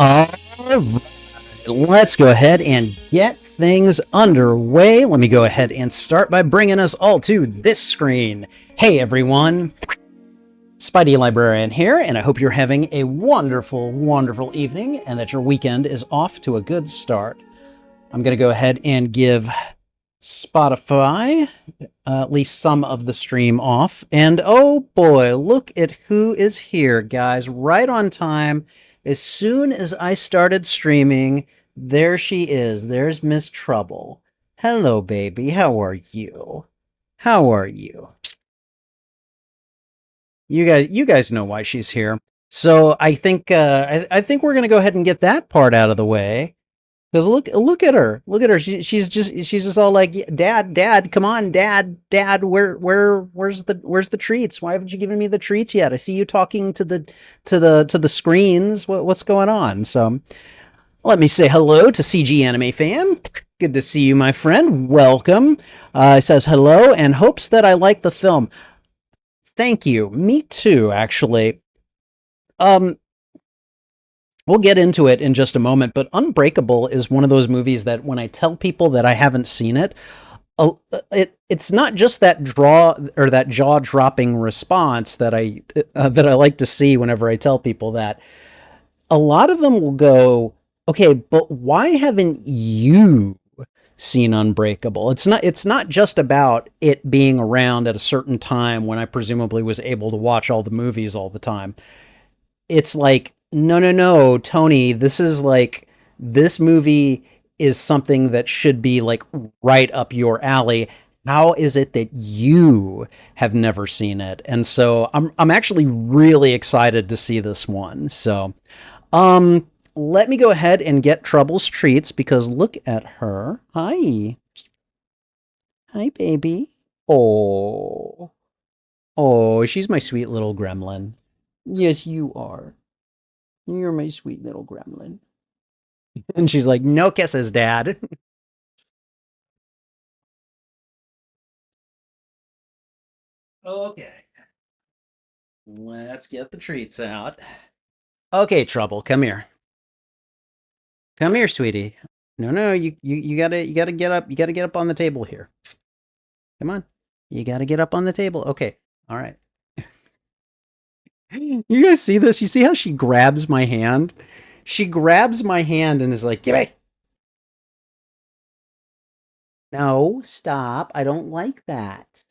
All right, let's go ahead and get things underway. Let me go ahead and start by bringing us all to this screen. Hey everyone, Spidey Librarian here, and I hope you're having a wonderful, wonderful evening and that your weekend is off to a good start. I'm going to go ahead and give Spotify at least some of the stream off. And oh boy, look at who is here, guys, right on time. As soon as I started streaming, there she is. There's Miss Trouble. Hello, baby. How are you? How are you? You guys know why she's here. So I think I think we're gonna go ahead and get that part out of the way. Because look at her. Look at her. She's just all like, Dad, come on, Dad, where's the treats? Why haven't you given me the treats yet? I see you talking to the screens. What's going on? So let me say hello to CG Anime Fan. Good to see you, my friend. Welcome. Says hello and hopes that I like the film. Thank you. Me too, actually. We'll get into it in just a moment, but Unbreakable is one of those movies that when I tell people that I haven't seen it, it's not just that jaw-dropping response that I like to see whenever I tell people that. A lot of them will go, "Okay, but why haven't you seen Unbreakable?" It's not just about it being around at a certain time when I presumably was able to watch all the movies all the time. It's like, no, Tony, this movie is something that should be like right up your alley. How is it that you have never seen it? And so I'm actually really excited to see this one. So, let me go ahead and get Trouble's treats because look at her. Hi. Hi, baby. Oh, she's my sweet little gremlin. Yes, you are. You're my sweet little gremlin. And she's like, no kisses, Dad. Okay. Let's get the treats out. Okay, Trouble, come here. Come here, sweetie. No, you gotta get up. You gotta get up on the table here. Come on. You gotta get up on the table. Okay. All right. You guys see this? You see how she grabs my hand? She grabs my hand and is like, "Give me." No, stop. I don't like that.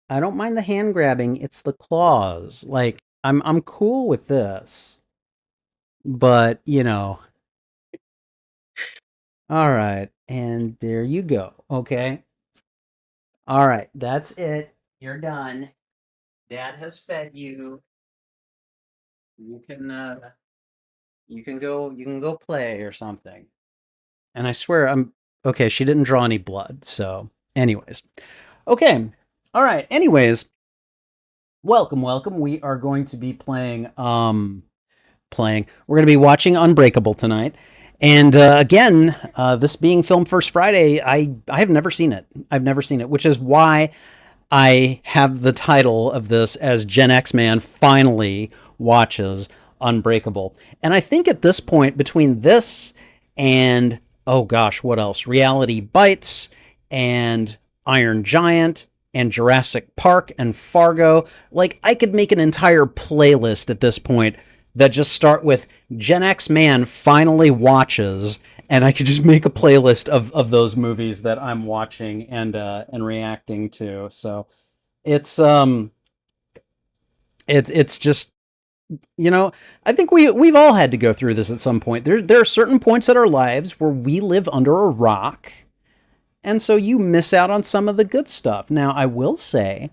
I don't mind the hand grabbing. It's the claws. Like, I'm cool with this. But, you know. All right. And there you go. Okay. All right. That's it. You're done. Dad has fed you. You can you can go play or something. And I swear I'm okay, she didn't draw any blood. So, anyways. Okay. All right. Anyways, welcome. We are going to be playing we're going to be watching Unbreakable tonight. And again, this being Film First Friday, I have never seen it. I've never seen it, which is why I have the title of this as Gen X Man finally watches Unbreakable. And I think at this point, between this and, oh gosh, what else? Reality Bites and Iron Giant and Jurassic Park and Fargo, like I could make an entire playlist at this point that just start with Gen X Man finally watches, and I could just make a playlist of those movies that I'm watching and reacting to. So it's just, you know, I think we've all had to go through this at some point. There are certain points in our lives where we live under a rock, and so you miss out on some of the good stuff. Now, I will say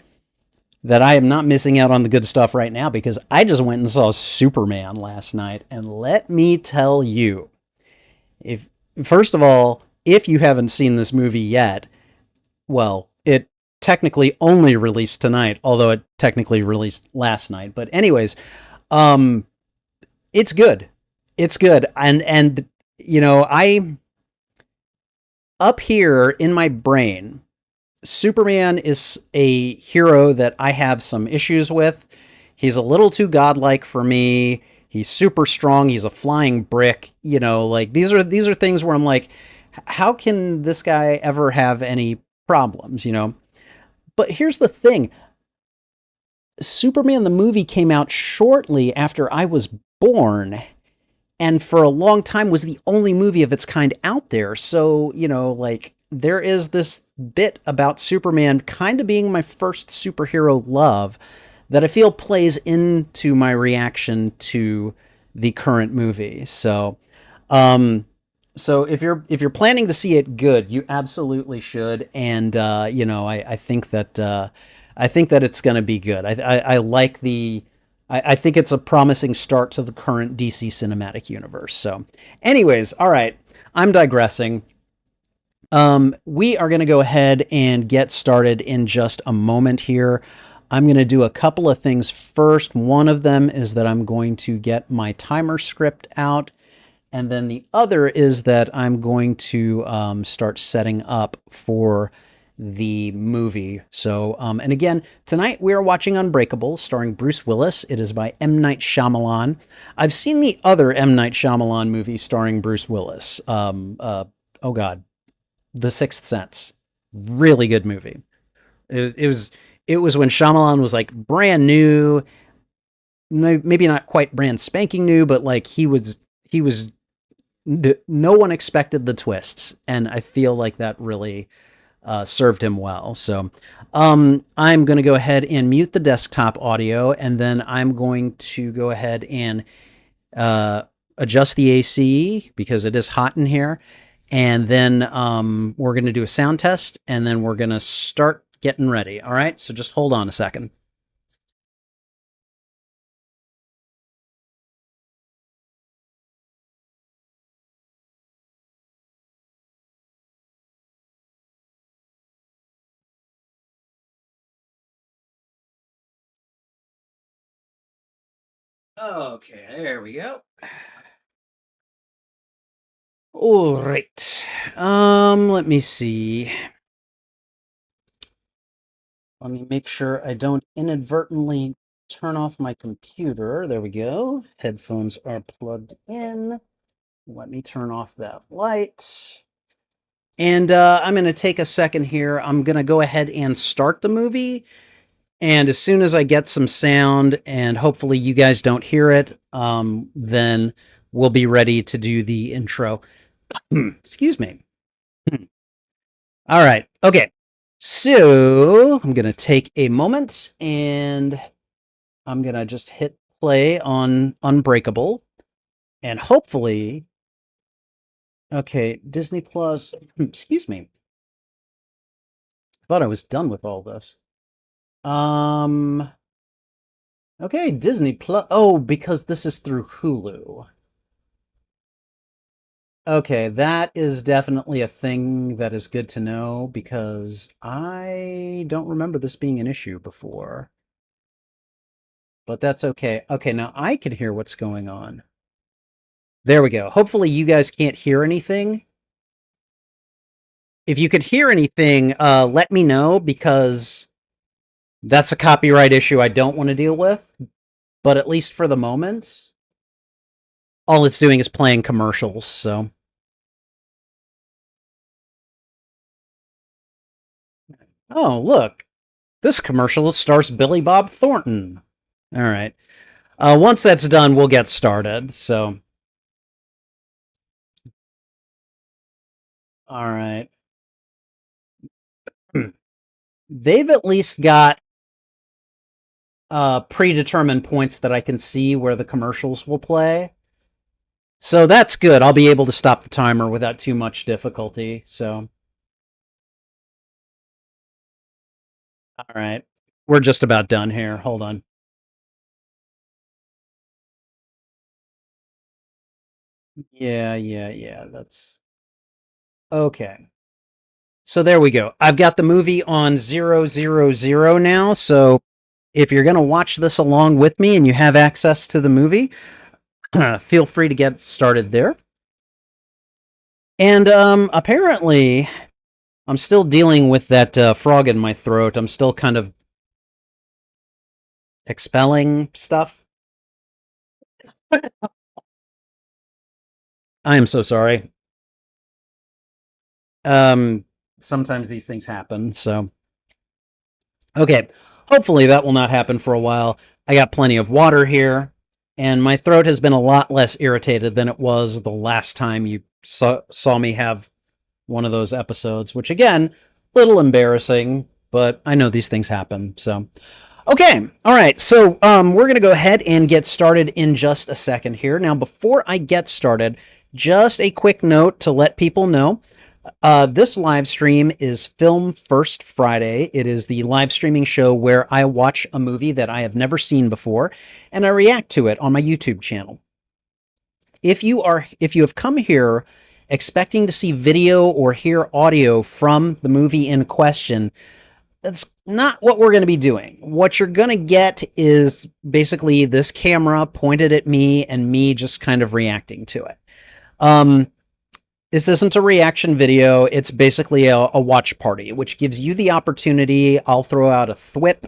that I am not missing out on the good stuff right now because I just went and saw Superman last night, and let me tell you, if first of all, if you haven't seen this movie yet, well, it technically only released tonight, although it technically released last night. But anyways, it's good. It's good. And you know, I up here in my brain, Superman is a hero that I have some issues with. He's a little too godlike for me. He's super strong. He's a flying brick. You know, like these are things where I'm like, how can this guy ever have any problems? You know. But here's the thing: Superman the movie came out shortly after I was born, and for a long time was the only movie of its kind out there. So, you know, like there is this bit about Superman kind of being my first superhero love that I feel plays into my reaction to the current movie. Um, so if you're planning to see it good, you absolutely should. And you know, I think that it's going to be good. I like the. I think it's a promising start to the current DC cinematic universe. So, anyways, all right, I'm digressing. We are going to go ahead and get started in just a moment here. I'm going to do a couple of things first. One of them is that I'm going to get my timer script out. And then the other is that I'm going to start setting up for the movie. So, and again, tonight we are watching Unbreakable, starring Bruce Willis. It is by M. Night Shyamalan. I've seen the other M. Night Shyamalan movie starring Bruce Willis. Oh God, The Sixth Sense. Really good movie. It was when Shyamalan was like brand new, maybe not quite brand spanking new, but like he was no one expected the twists, and I feel like that really served him well. So I'm going to go ahead and mute the desktop audio, and then I'm going to go ahead and adjust the AC because it is hot in here. And then we're going to do a sound test, and then we're going to start getting ready. All right, so just hold on a second. Okay, there we go. All right. Let me see. Let me make sure I don't inadvertently turn off my computer. There we go. Headphones are plugged in. Let me turn off that light. And I'm going to take a second here. I'm going to go ahead and start the movie. And as soon as I get some sound, and hopefully you guys don't hear it, then we'll be ready to do the intro. Excuse me. All right. Okay. So I'm going to take a moment and I'm going to just hit play on Unbreakable. And hopefully, okay, Disney Plus, excuse me. I thought I was done with all this. Um, okay, Disney Plus. Oh, because this is through Hulu. Okay, that is definitely a thing that is good to know because I don't remember this being an issue before. But that's okay. Okay, now I can hear what's going on. There we go. Hopefully you guys can't hear anything. If you could hear anything, let me know because that's a copyright issue I don't want to deal with. But at least for the moment, all it's doing is playing commercials, so. Oh, look. This commercial stars Billy Bob Thornton. All right. Once that's done, we'll get started, so. All right. They've at least got predetermined points that I can see where the commercials will play. So that's good. I'll be able to stop the timer without too much difficulty. So, all right. We're just about done here. Hold on. Yeah. That's okay. So there we go. I've got the movie on 000 now. So if you're going to watch this along with me and you have access to the movie, feel free to get started there. And apparently, I'm still dealing with that frog in my throat. I'm still kind of expelling stuff. I am so sorry. Um, Sometimes these things happen, so okay. Hopefully that will not happen for a while. I got plenty of water here, and my throat has been a lot less irritated than it was the last time you saw me have one of those episodes, which again, little embarrassing, but I know these things happen. So, okay. All right. So, we're going to go ahead and get started in just a second here. Now, before I get started, just a quick note to let people know. This live stream is Film First Friday. It is the live streaming show where I watch a movie that I have never seen before and I react to it on my YouTube channel. If you have come here expecting to see video or hear audio from the movie in question, that's not what we're going to be doing. What you're going to get is basically this camera pointed at me and me just kind of reacting to it. This isn't a reaction video. It's basically a watch party, which gives you the opportunity. I'll throw out a thwip,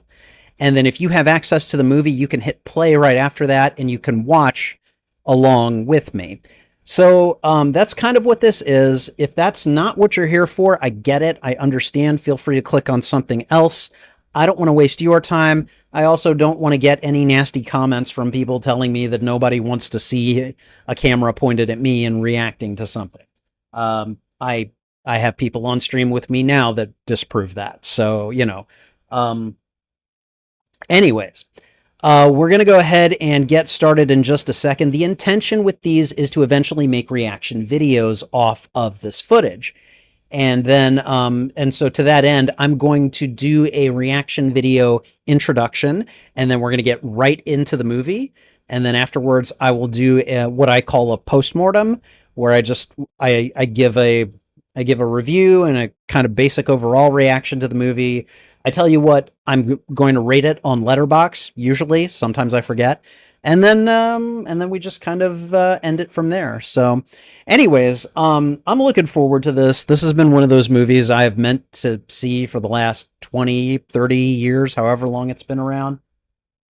and then if you have access to the movie, you can hit play right after that, and you can watch along with me. So that's kind of what this is. If that's not what you're here for, I get it. I understand. Feel free to click on something else. I don't want to waste your time. I also don't want to get any nasty comments from people telling me that nobody wants to see a camera pointed at me and reacting to something. I have people on stream with me now that disprove that. So, you know, anyways, we're going to go ahead and get started in just a second. The intention with these is to eventually make reaction videos off of this footage. And then, and so to that end, I'm going to do a reaction video introduction, and then we're going to get right into the movie. And then afterwards, I will do what I call a postmortem, where I give a review and a kind of basic overall reaction to the movie. I tell you what I'm going to rate it on Letterboxd. Usually, sometimes I forget, and then we just kind of end it from there. So, anyways, I'm looking forward to this. This has been one of those movies I have meant to see for the last 20, 30 years, however long it's been around.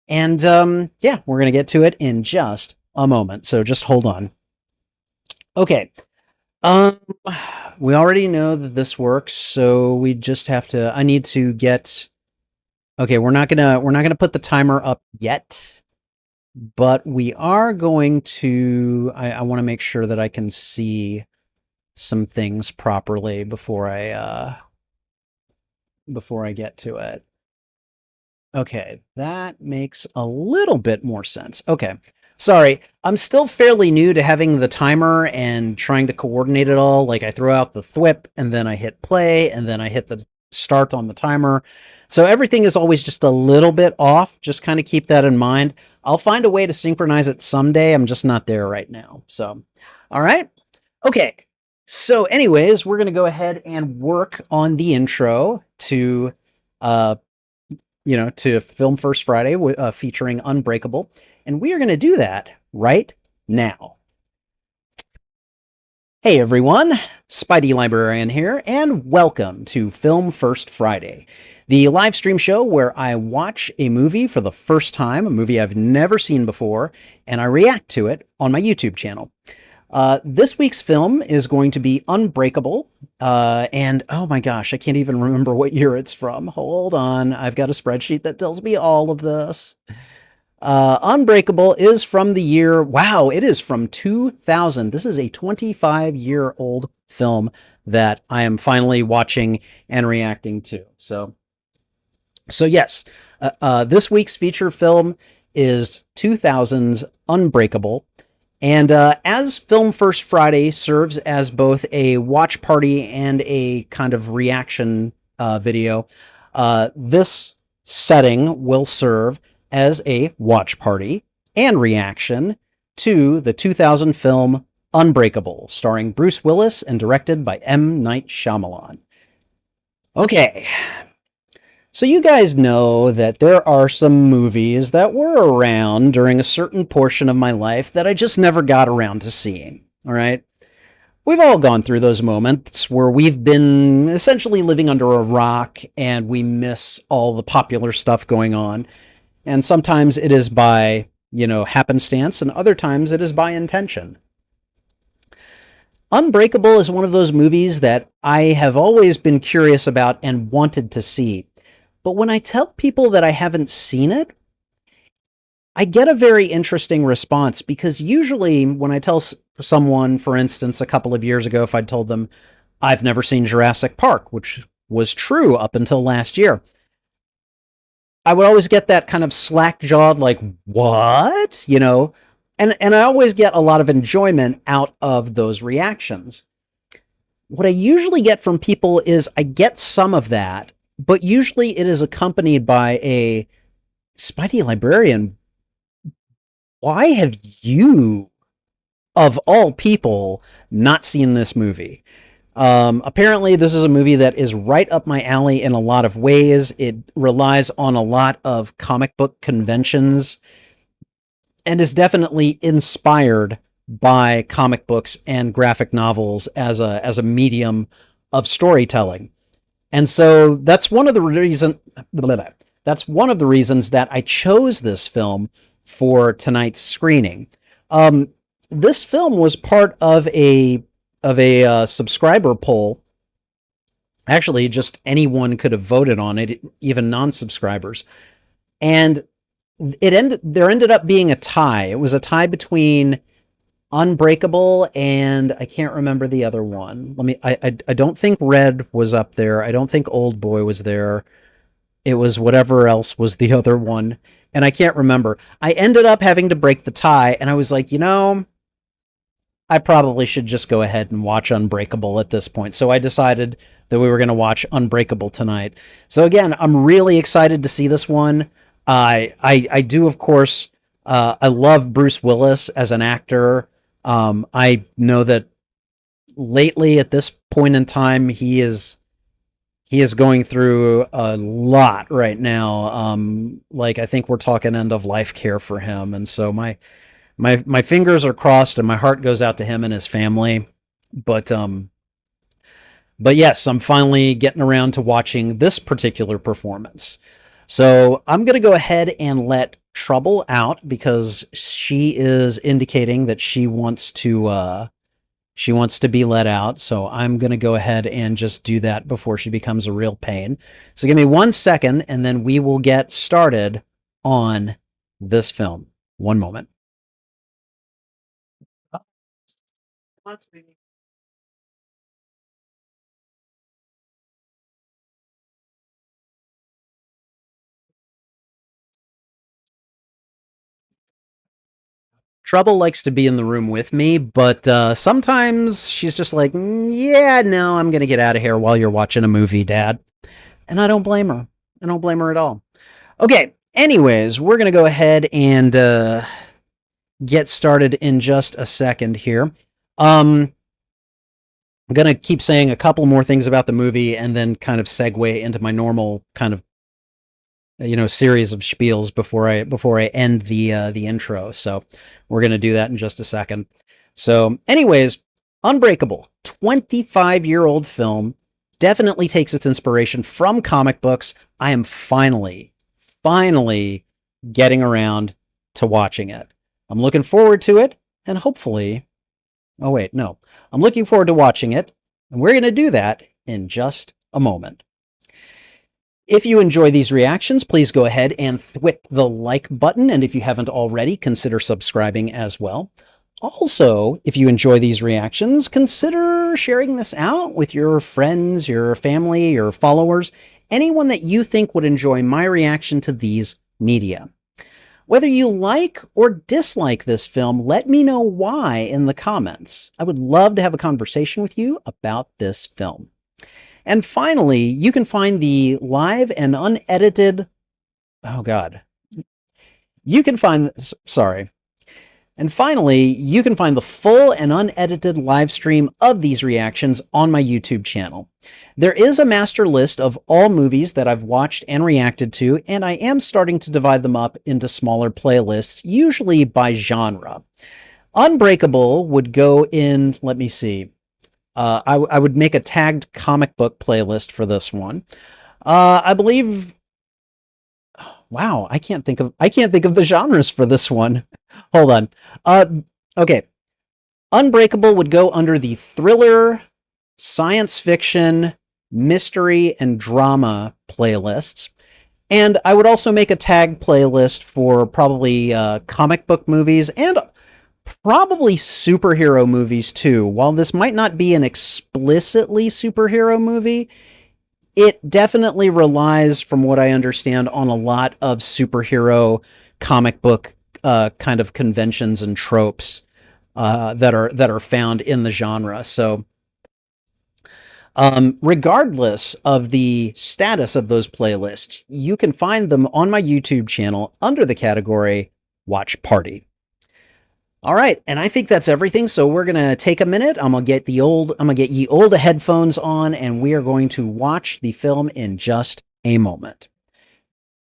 And yeah, we're gonna get to it in just a moment. So just hold on. Okay. We already know that this works, so we just have to, I need to get, okay, we're not gonna put the timer up yet, but we are going to, I want to make sure that I can see some things properly before I get to it. Okay, that makes a little bit more sense. Okay. Sorry, I'm still fairly new to having the timer and trying to coordinate it all. Like I throw out the thwip and then I hit play and then I hit the start on the timer. So everything is always just a little bit off. Just kind of keep that in mind. I'll find a way to synchronize it someday. I'm just not there right now. So, all right. Okay. So anyways, we're going to go ahead and work on the intro to, to Film First Friday featuring Unbreakable. And we are going to do that right now. Hey everyone, Spidey Librarian here, and welcome to Film First Friday, the live stream show where I watch a movie for the first time, a movie I've never seen before, and I react to it on my YouTube channel. This week's film is going to be Unbreakable, and oh my gosh, I can't even remember what year it's from. Hold on, I've got a spreadsheet that tells me all of this. Unbreakable is from the year, wow, it is from 2000. This is a 25-year-old film that I am finally watching and reacting to. So yes, this week's feature film is 2000's Unbreakable. And as Film First Friday serves as both a watch party and a kind of reaction video, this setting will serve as a watch party and reaction to the 2000 film Unbreakable, starring Bruce Willis and directed by M. Night Shyamalan. Okay, so you guys know that there are some movies that were around during a certain portion of my life that I just never got around to seeing, all right? We've all gone through those moments where we've been essentially living under a rock and we miss all the popular stuff going on. And sometimes it is by happenstance, and other times it is by intention. Unbreakable is one of those movies that I have always been curious about and wanted to see. But when I tell people that I haven't seen it, I get a very interesting response, because usually when I tell someone, for instance, a couple of years ago, if I told them I've never seen Jurassic Park, which was true up until last year, I would always get that kind of slack-jawed, like, what? And I always get a lot of enjoyment out of those reactions. What I usually get from people is I get some of that, but usually it is accompanied by a Spidey librarian. Why have you, of all people, not seen this movie? Apparently, this is a movie that is right up my alley in a lot of ways. It relies on a lot of comic book conventions and is definitely inspired by comic books and graphic novels as a medium of storytelling. And so that's one of the reasons that I chose this film for tonight's screening. This film was part of a subscriber poll. Actually, just anyone could have voted on it, even non-subscribers. And there ended up being a tie. It was a tie between Unbreakable and I can't remember the other one. I don't think Red was up there. I don't think Old Boy was there. It was whatever else was the other one, and I can't remember. I ended up having to break the tie, and I was like, I probably should just go ahead and watch Unbreakable at this point. So I decided that we were going to watch Unbreakable tonight. So again, I'm really excited to see this one. I do, of course, I love Bruce Willis as an actor. I know that lately at this point in time, he is going through a lot right now. I think we're talking end of life care for him. And so my fingers are crossed and my heart goes out to him and his family. But yes, I'm finally getting around to watching this particular performance. So I'm going to go ahead and let Trouble out, because she is indicating that she wants to be let out. So I'm going to go ahead and just do that before she becomes a real pain. So give me 1 second and then we will get started on this film. One moment. Trouble likes to be in the room with me, but sometimes she's just like, yeah, no, I'm going to get out of here while you're watching a movie, Dad. And I don't blame her. I don't blame her at all. Okay, anyways, we're going to go ahead and get started in just a second here. I'm going to keep saying a couple more things about the movie and then kind of segue into my normal kind of series of spiels before I end the intro. So we're going to do that in just a second. So anyways, Unbreakable, 25-year-old film, definitely takes its inspiration from comic books. I am finally getting around to watching it. I'm looking forward to it, and hopefully, I'm looking forward to watching it, and we're going to do that in just a moment. If you enjoy these reactions, please go ahead and thwip the like button, and if you haven't already, consider subscribing as well. Also, if you enjoy these reactions, consider sharing this out with your friends, your family, your followers, anyone that you think would enjoy my reaction to these media. Whether you like or dislike this film, let me know why in the comments. I would love to have a conversation with you about this film. And finally, you can find the live and unedited... And finally, you can find the full and unedited live stream of these reactions on my YouTube channel. There is a master list of all movies that I've watched and reacted to, and I am starting to divide them up into smaller playlists, usually by genre. Unbreakable would go in, let me see, I would make a tagged comic book playlist for this one. I believe... Wow, I can't think of the genres for this one. Hold on. Uh okay. Unbreakable would go under the thriller, science fiction, mystery, and drama playlists. And I would also make a tag playlist for probably comic book movies and probably superhero movies too. While this might not be an explicitly superhero movie, it definitely relies, from what I understand, on a lot of superhero comic book kind of conventions and tropes that are found in the genre. So, regardless of the status of those playlists, you can find them on my YouTube channel under the category Watch Party. All right, and I think that's everything. So we're gonna take a minute. I'm gonna get ye old headphones on, and we are going to watch the film in just a moment.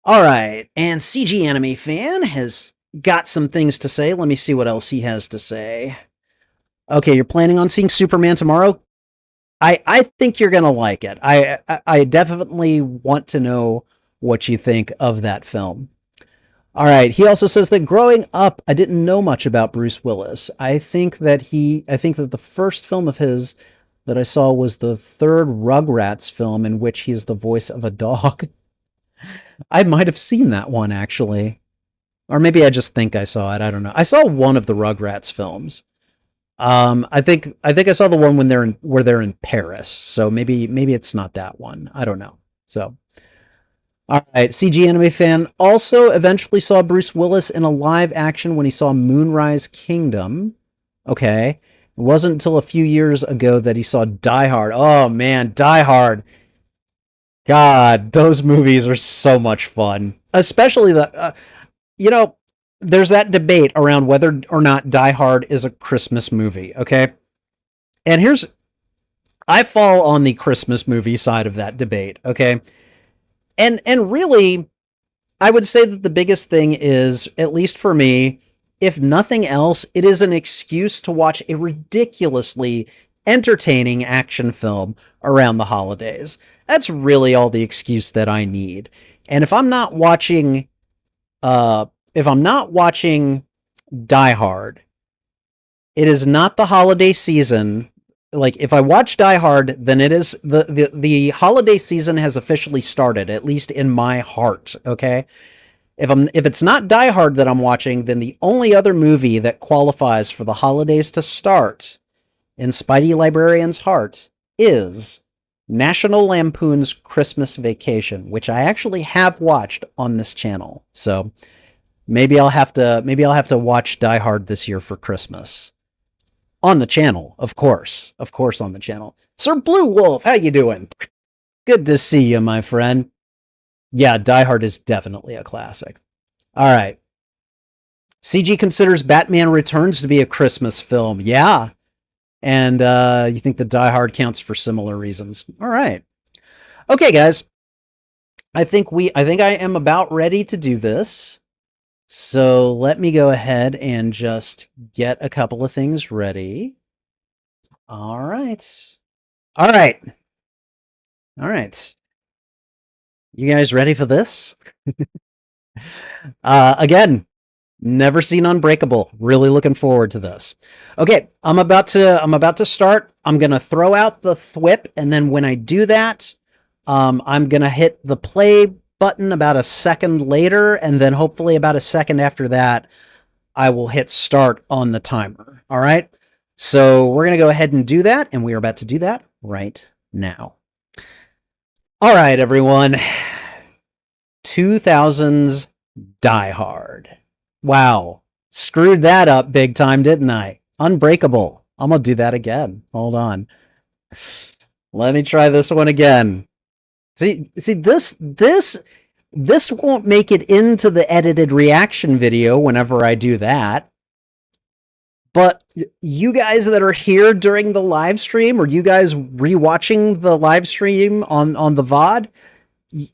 All right, and CG Anime Fan has got some things to say. Let me see what else he has to say. Okay, you're planning on seeing Superman tomorrow? I think you're gonna like it. I definitely want to know what you think of that film. All right. He also says that growing up, I didn't know much about Bruce Willis. I think that the first film of his that I saw was the third Rugrats film in which he is the voice of a dog. I might have seen that one actually. Or maybe I just think I saw it. I don't know. I saw one of the Rugrats films. I think I saw the one when they're in Paris. So maybe it's not that one. I don't know. So all right, CG Anime Fan also eventually saw Bruce Willis in a live action when he saw Moonrise Kingdom. Okay. It wasn't until a few years ago that he saw Die Hard. Oh man, Die Hard. God, those movies are so much fun. Especially you know, there's that debate around whether or not Die Hard is a Christmas movie, okay? And I fall on the Christmas movie side of that debate, okay? And really, I would say that the biggest thing is, at least for me, if nothing else, it is an excuse to watch a ridiculously entertaining action film around the holidays. That's really all the excuse that I need. And if I'm not watching Die Hard, it is not the holiday season. Like if I watch Die Hard, then it is the holiday season has officially started, at least in my heart, okay? If it's not Die Hard that I'm watching, then the only other movie that qualifies for the holidays to start in Spidey Librarian's heart is National Lampoon's Christmas Vacation, which I actually have watched on this channel. So maybe I'll have to watch Die Hard this year for Christmas. On the channel, of course. Of course on the channel. Sir Blue Wolf, how you doing? Good to see you, my friend. Yeah, Die Hard is definitely a classic. All right. CG considers Batman Returns to be a Christmas film. Yeah. And you think that Die Hard counts for similar reasons. All right. Okay, guys. I think I am about ready to do this. So let me go ahead and just get a couple of things ready. All right. All right. All right. You guys ready for this? Again, never seen Unbreakable. Really looking forward to this. Okay, I'm about to start. I'm gonna throw out the thwip, and then when I do that, I'm gonna hit the play button about a second later, and then hopefully about a second after that, I will hit start on the timer. All right. So we're gonna go ahead and do that, and we are about to do that right now. All right, everyone. 2000s Die Hard. Wow. Screwed that up big time, didn't I? Unbreakable. I'm going to do that again. Hold on. Let me try this one again. See this won't make it into the edited reaction video whenever I do that. But you guys that are here during the live stream, or you guys rewatching the live stream on the VOD,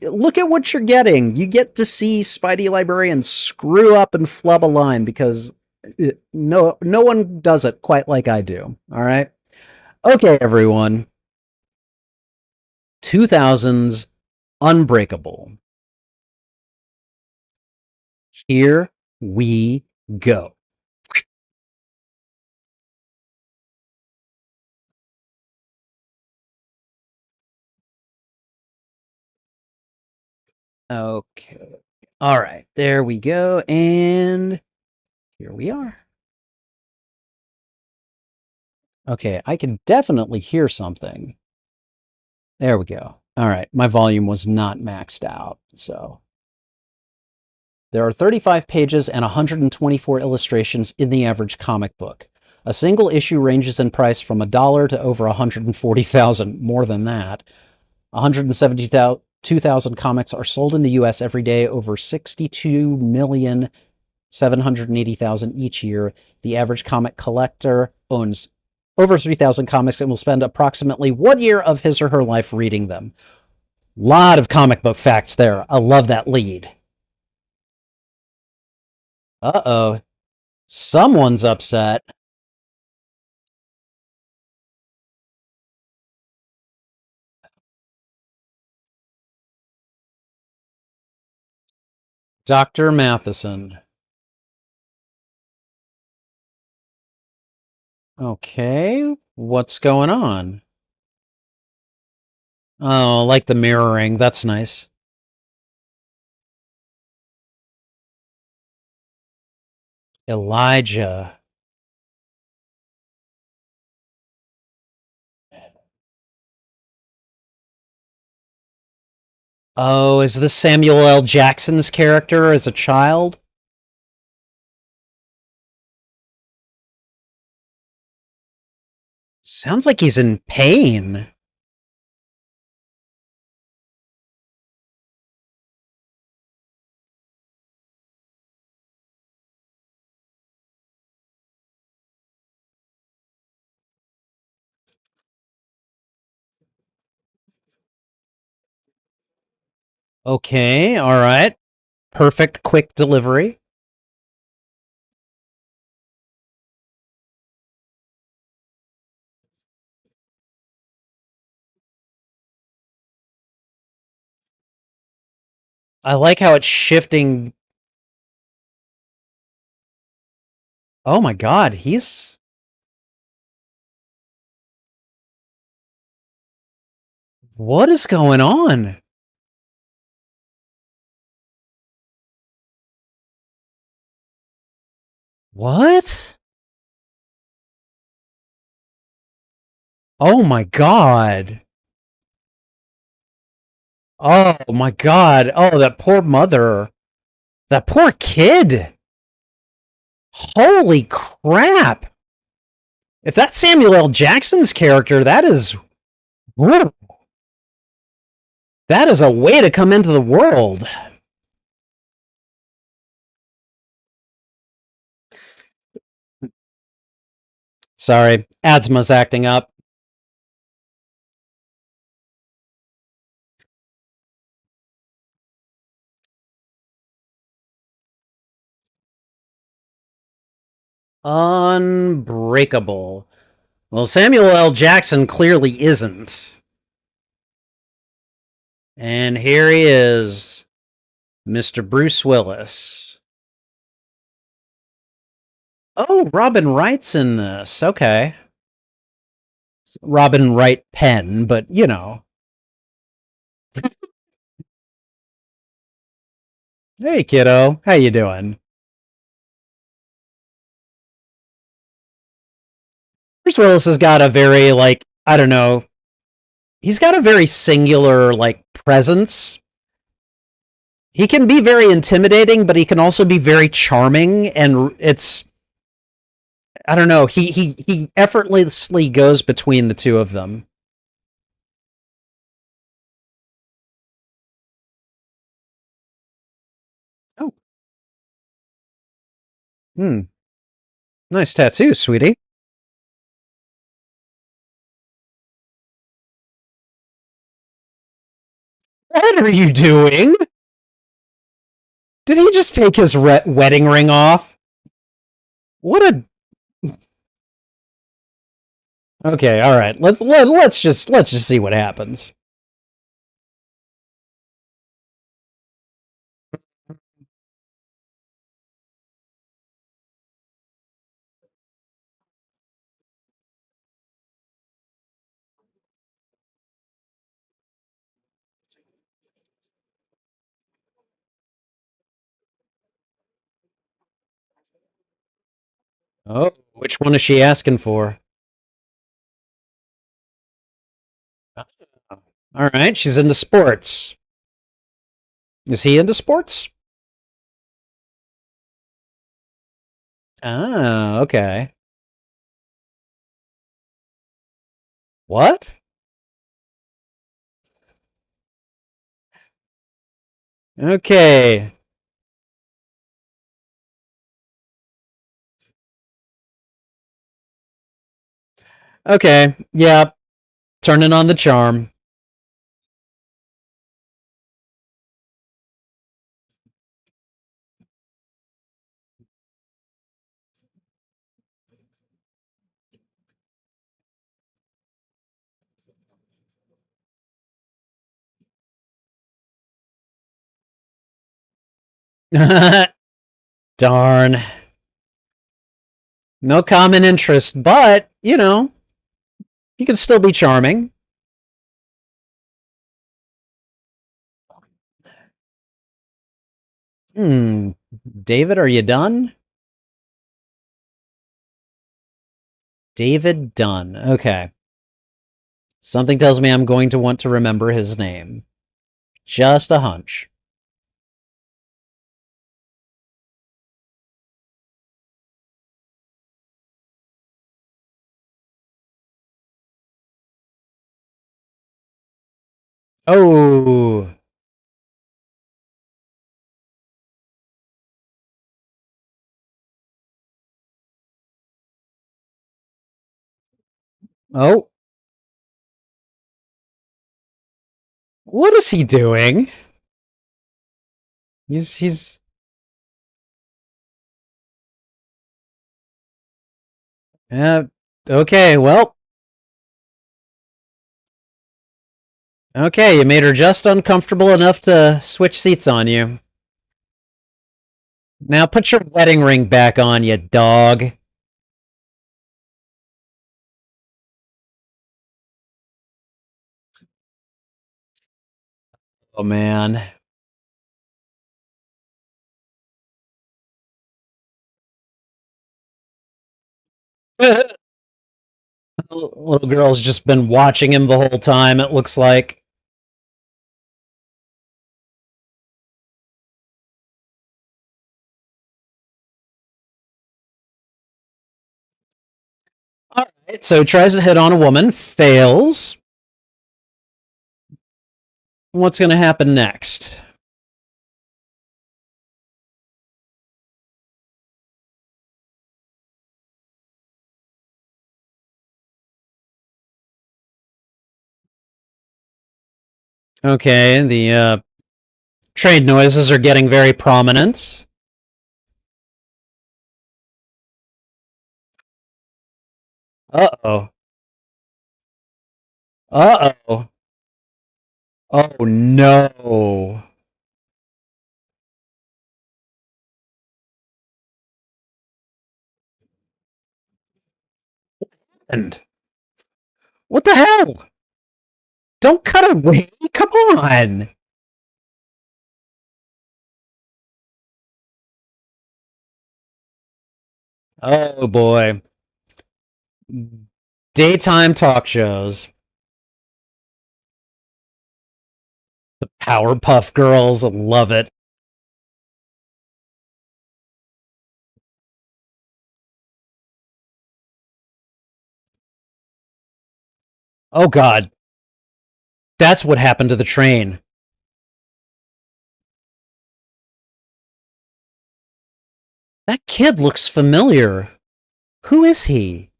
look at what you're getting. You get to see Spidey Librarian screw up and flub a line because no one does it quite like I do. All right. Okay, everyone. 2000's Unbreakable. Here we go. Okay. All right. There we go. And here we are. Okay. I can definitely hear something. There we go. All right. My volume was not maxed out. So there are 35 pages and 124 illustrations in the average comic book. A single issue ranges in price from $1 to over 140,000, more than that. 172,000 comics are sold in the US every day, over 62,780,000 each year. The average comic collector owns over 3,000 comics and will spend approximately 1 year of his or her life reading them. Lot of comic book facts there. I love that lead. Uh-oh. Someone's upset. Dr. Matheson. Okay, what's going on? Oh, like the mirroring. That's nice. Elijah. Oh, is this Samuel L. Jackson's character as a child? Sounds like he's in pain. Okay, all right. Perfect quick delivery. I like how it's shifting. Oh my god, he's... What is going on? What? Oh my god. Oh my god. Oh, that poor mother. That poor kid. Holy crap. If that's Samuel L. Jackson's character, that is... That is a way to come into the world. Sorry, asthma's acting up. Unbreakable. Well, Samuel L. Jackson clearly isn't. And here he is, Mr. Bruce Willis. Oh, Robin Wright's in this. Okay. Robin Wright Penn, but you know. Hey, kiddo. How you doing? Bruce Willis has got a very, like, I don't know, he's got a very singular, like, presence. He can be very intimidating, but he can also be very charming, and it's... I don't know, he effortlessly goes between the two of them. Oh. Hmm. Nice tattoo, sweetie. What are you doing? Did he just take his wedding ring off? What a... Okay, all right. Let's just see what happens. Oh, which one is she asking for? All right, she's into sports. Is he into sports? Ah, okay. What? Okay. Okay. Yeah. Turning on the charm. Darn. No common interest, but, you can still be charming. Hmm. David, are you done? David Dunn. Okay. Something tells me I'm going to want to remember his name. Just a hunch. Oh. Oh. What is he doing? He's uh, okay, well, okay, you made her just uncomfortable enough to switch seats on you. Now put your wedding ring back on, you dog. Oh man. Little girl's just been watching him the whole time, it looks like. Alright, so tries to hit on a woman, fails. What's gonna happen next? Okay, the trade noises are getting very prominent. Uh-oh. Uh-oh. Oh no. And what the hell? Don't cut away. Come on. Oh boy. Daytime talk shows. Powerpuff Girls. Love it. Oh god. That's what happened to the train. That kid looks familiar. Who is he?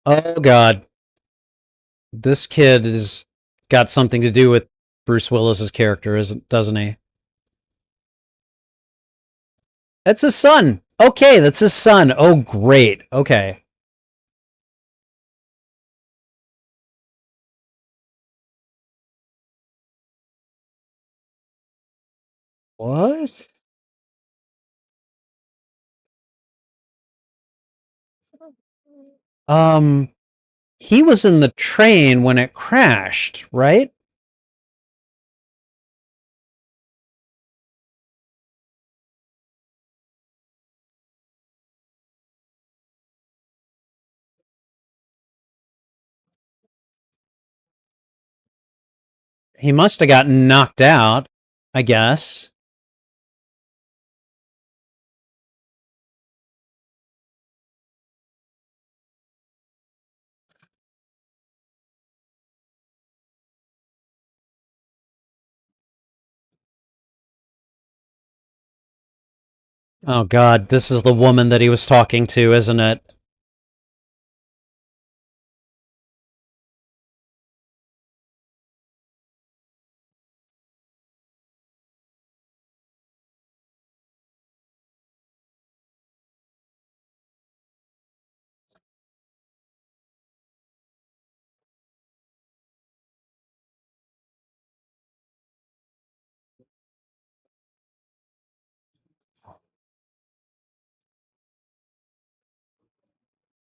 Oh god. This kid has got something to do with Bruce Willis's character, isn't doesn't he? That's his son. Okay, that's his son. Oh great. Okay. What? Um he was in the train when it crashed, right? He must have gotten knocked out, I guess. Oh god, this is the woman that he was talking to, isn't it?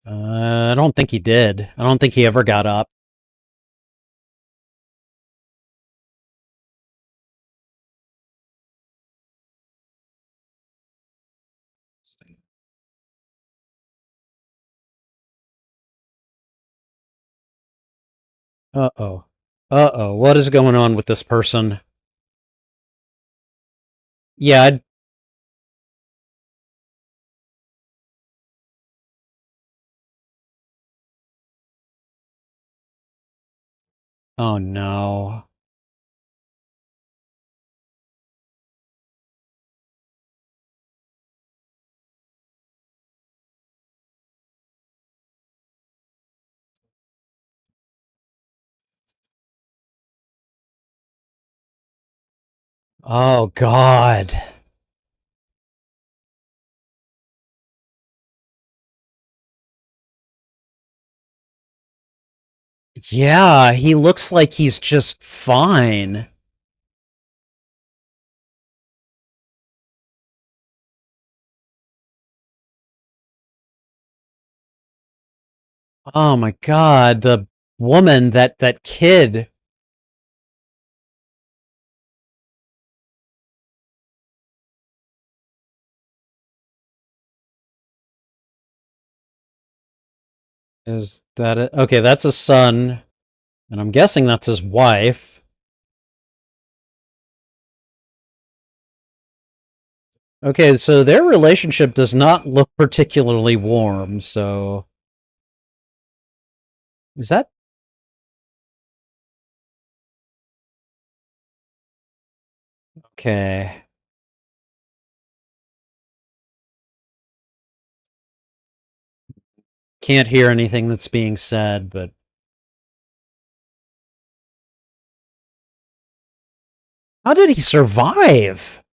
I don't think he did. I don't think he ever got up. Uh-oh. Uh-oh. What is going on with this person? Yeah, oh no. Oh god. Yeah, he looks like he's just fine. Oh my god, the woman, that kid. Is that it? Okay, that's his son, and I'm guessing that's his wife. Okay, so their relationship does not look particularly warm, so is that okay? Can't hear anything that's being said, but how did he survive?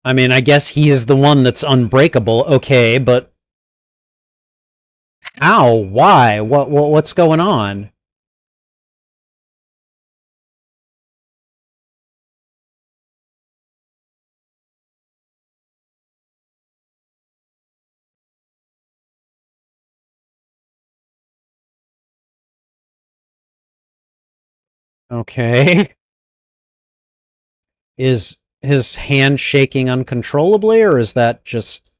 I mean, I guess he's the one that's unbreakable, okay, but how? Why? What's going on? Okay. Is his hand shaking uncontrollably, or is that just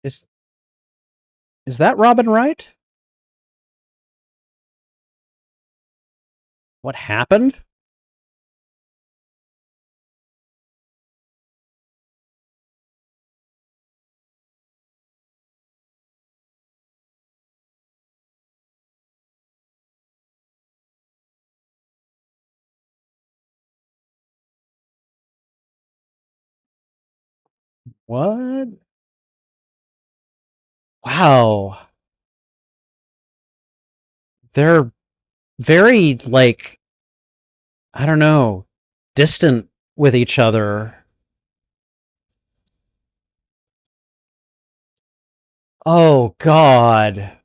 is is that Robin Wright? What happened? What? Wow. They're very, like, I don't know, distant with each other. Oh god.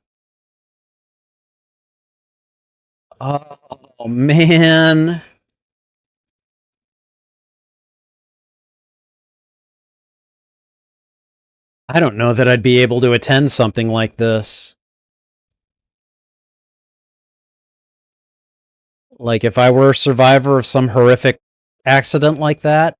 Oh man. I don't know that I'd be able to attend something like this. Like if I were a survivor of some horrific accident like that.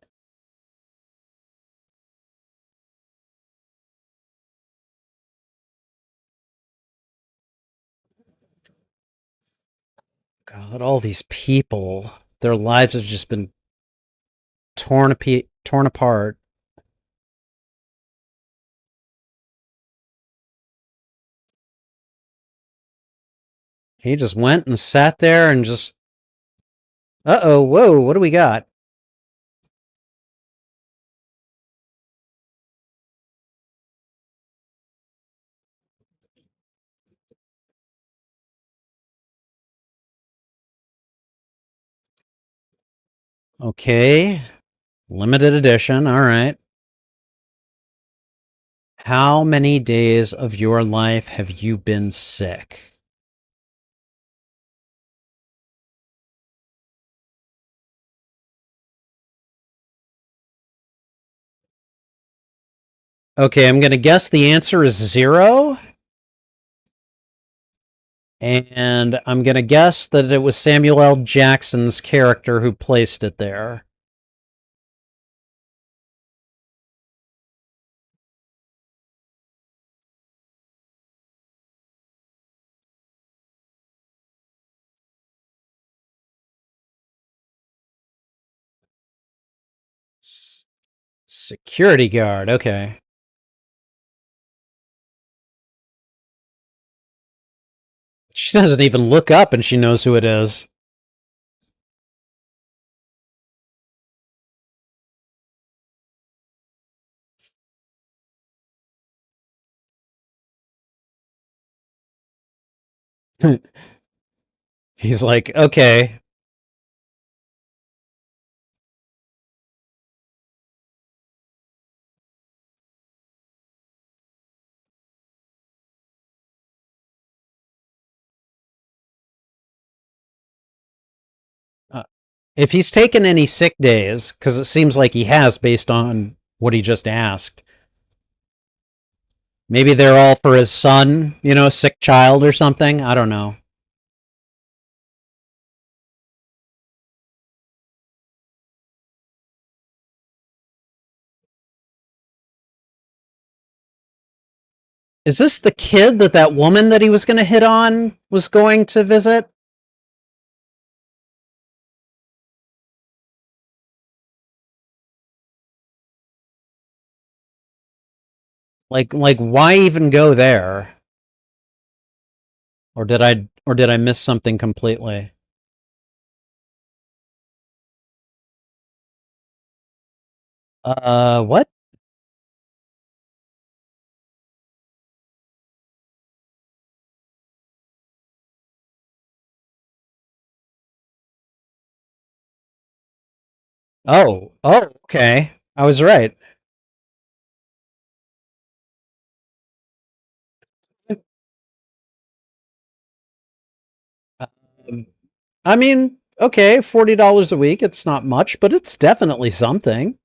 God, all these people, their lives have just been torn apart. He just went and sat there and just, uh-oh, whoa, what do we got? Okay, limited edition, all right. How many days of your life have you been sick? Okay, I'm going to guess the answer is 0. And I'm going to guess that it was Samuel L. Jackson's character who placed it there. Security guard, okay. She doesn't even look up and she knows who it is. He's like, okay. Uh, if he's taken any sick days, because it seems like he has based on what he just asked, maybe they're all for his son, sick child or something. I don't know. Is this the kid that woman that he was going to hit on was going to visit? Like why even go there? Or did I miss something completely? What? Oh, okay. I was right. Um, I mean, okay, $40 a week. It's not much, but it's definitely something.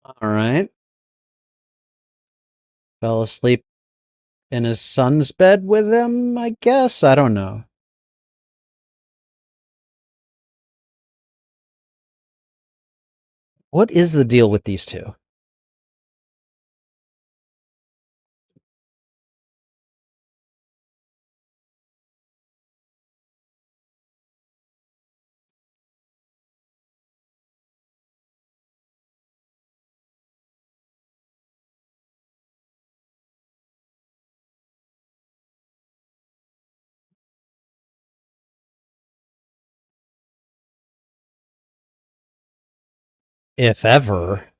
All right. Fell asleep in his son's bed with him, I guess. I don't know. What is the deal with these two? If ever.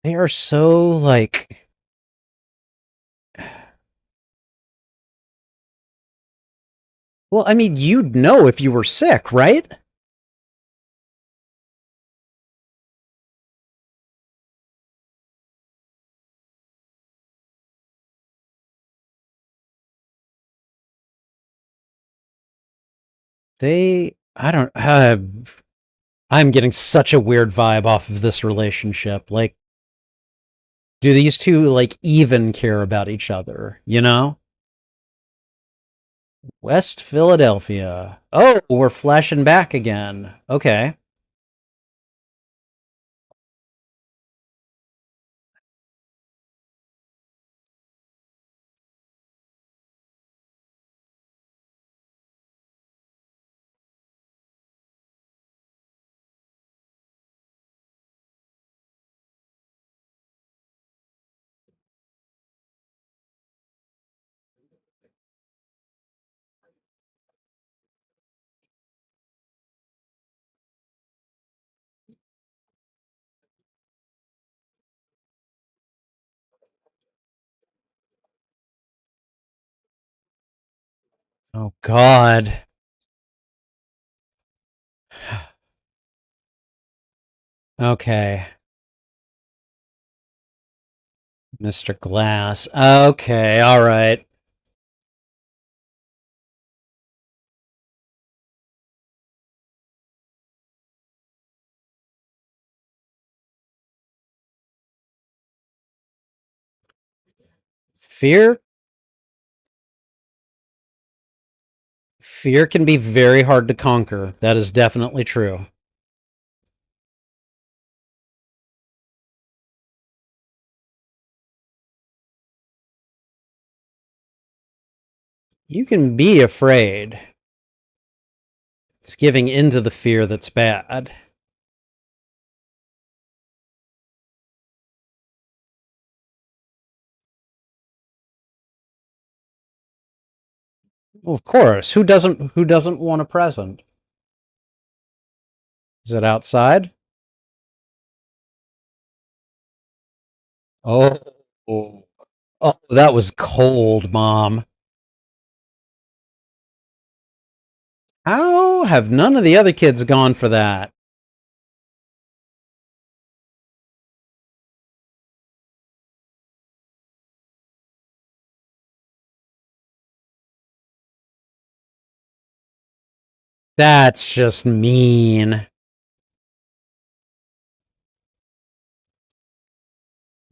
They are so like Well, I mean, you'd know if you were sick, right? I don't, I'm getting such a weird vibe off of this relationship. Like, do these two, like, even care about each other, you know? West Philadelphia. Oh, we're flashing back again. Okay. Oh, God. Okay. Mr. Glass. Okay, all right. Fear Fear can be very hard to conquer. That is definitely true. You can be afraid. It's giving into the fear that's bad. Well, of course. Who doesn't want a present? Is it outside? Oh. Oh, that was cold, Mom. How have none of the other kids gone for that? That's just mean.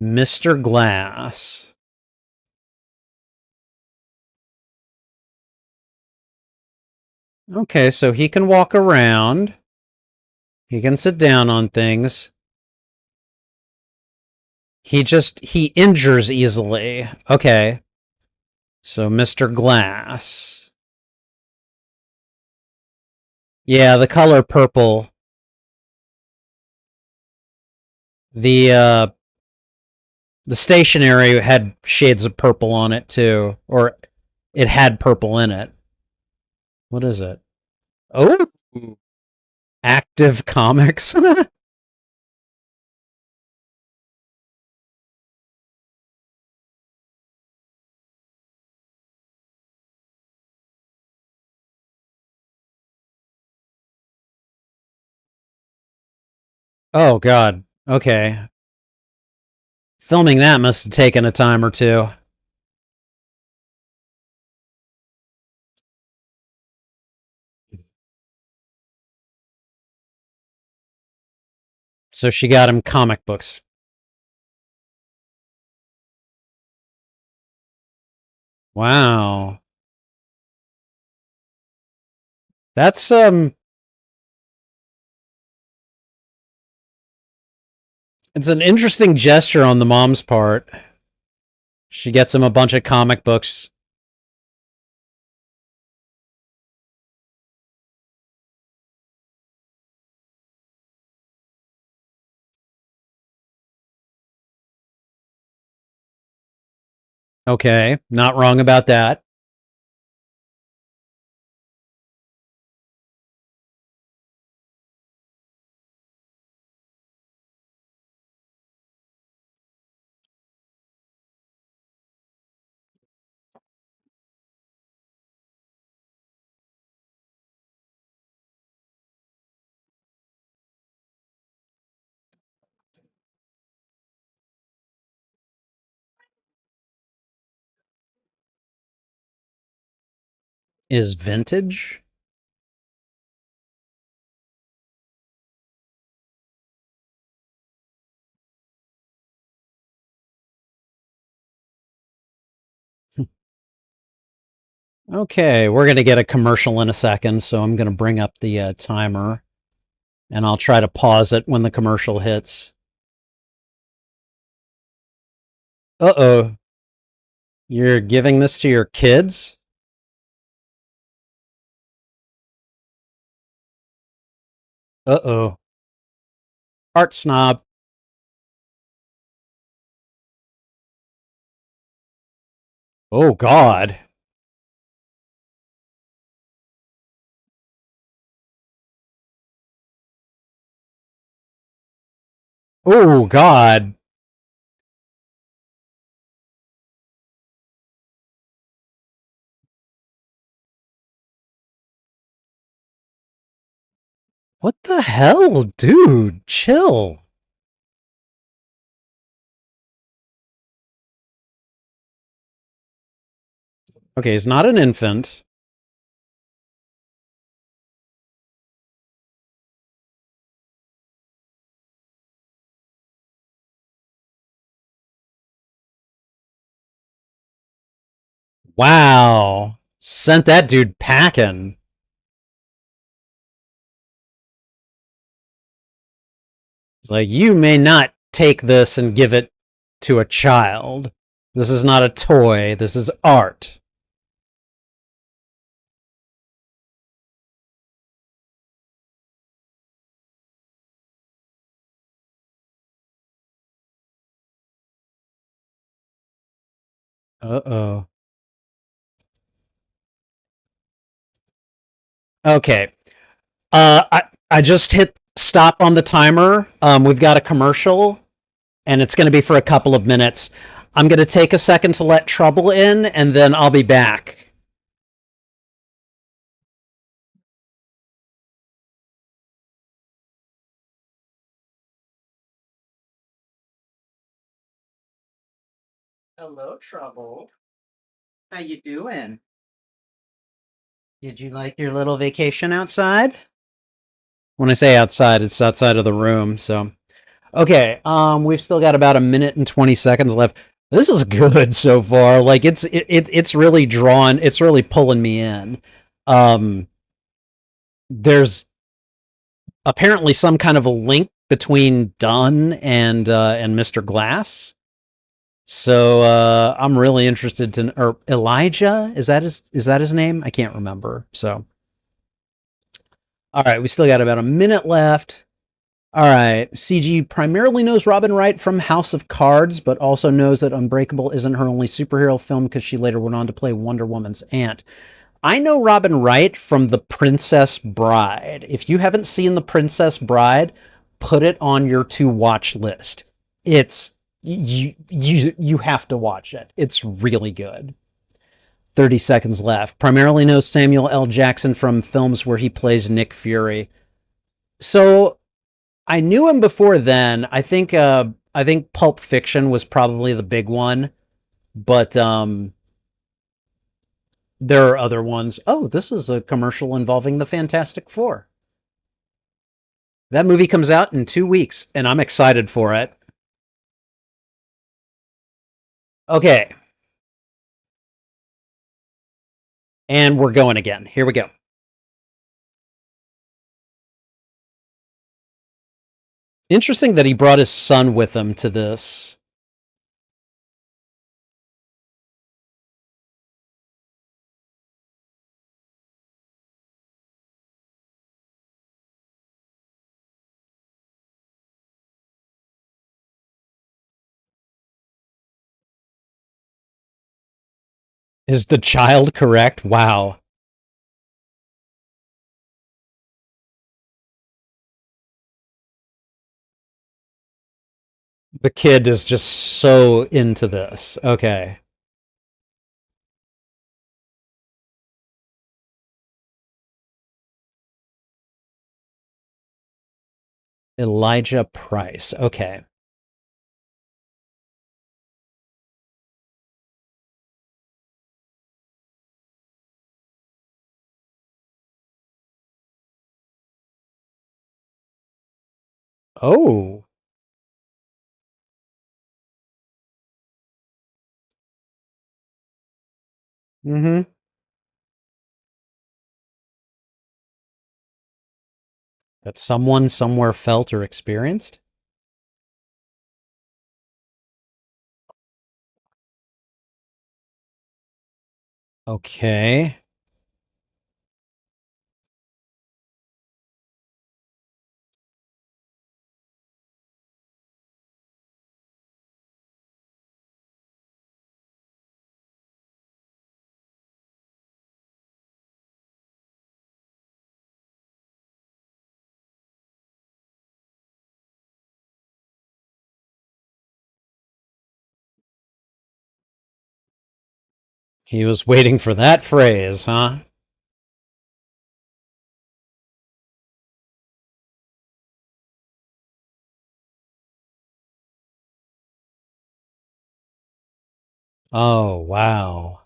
Mr. Glass. Okay, so he can walk around. He can sit down on things. He injures easily. Okay. So Mr. Glass. Yeah, the color purple. The uh the stationery had shades of purple on it too, or it had purple in it. What is it? Oh, Active Comics. Oh god. Okay. Filming that must have taken a time or two. So she got him comic books. Wow. That's it's an interesting gesture on the mom's part. She gets him a bunch of comic books. Okay, not wrong about that. Is vintage? Okay, we're going to get a commercial in a second, so I'm going to bring up the timer and I'll try to pause it when the commercial hits. Uh-oh. You're giving this to your kids? Uh-oh. Art snob. Oh, God. Oh, God. What the hell, dude? Chill. Okay, he's not an infant. Wow. Sent that dude packing. It's like, you may not take this and give it to a child. This is not a toy. This is art. Uh-oh. Okay. I just hit stop on the timer. We've got a commercial, and it's going to be for a couple of minutes. I'm going to take a second to let Trouble in, and then I'll be back. Hello, Trouble. How you doing? Did you like your little vacation outside? When I say outside, it's outside of the room. So, okay. We've still got about a minute and 20 seconds left. This is good so far. Like it's really drawn. It's really pulling me in. Um, there's apparently some kind of a link between Dunn and Mr. Glass. So I'm really interested to, or Elijah, is that his name? I can't remember. So all right, we still got about a minute left. All right, CG primarily knows Robin Wright from House of Cards, but also knows that Unbreakable isn't her only superhero film because she later went on to play Wonder Woman's aunt. I know Robin Wright from The Princess Bride. If you haven't seen The Princess Bride, put it on your to watch list. It's you have to watch it. It's really good. 30 seconds left. Primarily knows Samuel L. Jackson from films where he plays Nick Fury. So I knew him before then. I think Pulp Fiction was probably the big one, but there are other ones. Oh, this is a commercial involving the Fantastic Four. That movie comes out in 2 weeks, and I'm excited for it. Okay, and we're going again. Here we go. Interesting that he brought his son with him to this. Is the child correct? Wow. The kid is just so into this. Okay. Elijah Price. Okay. Oh. Mm-hmm. That someone somewhere felt or experienced? Okay. He was waiting for that phrase, huh? Oh, wow.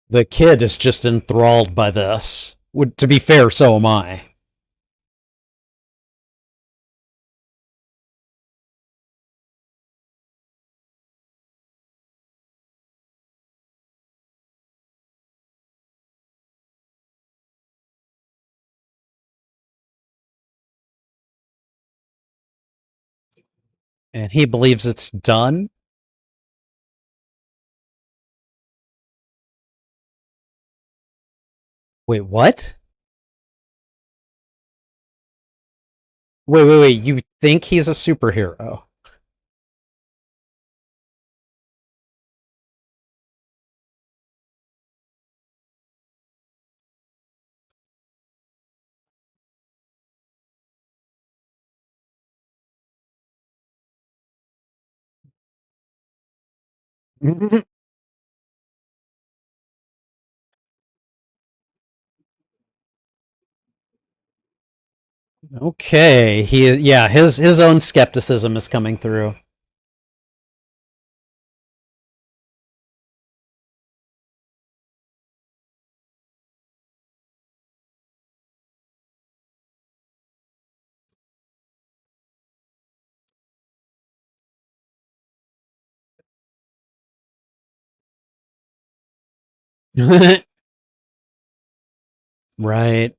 The kid is just enthralled by this. To be fair, so am I. And he believes it's done. Wait, what? Wait. You think he's a superhero? Okay. Yeah, his own skepticism is coming through. Right.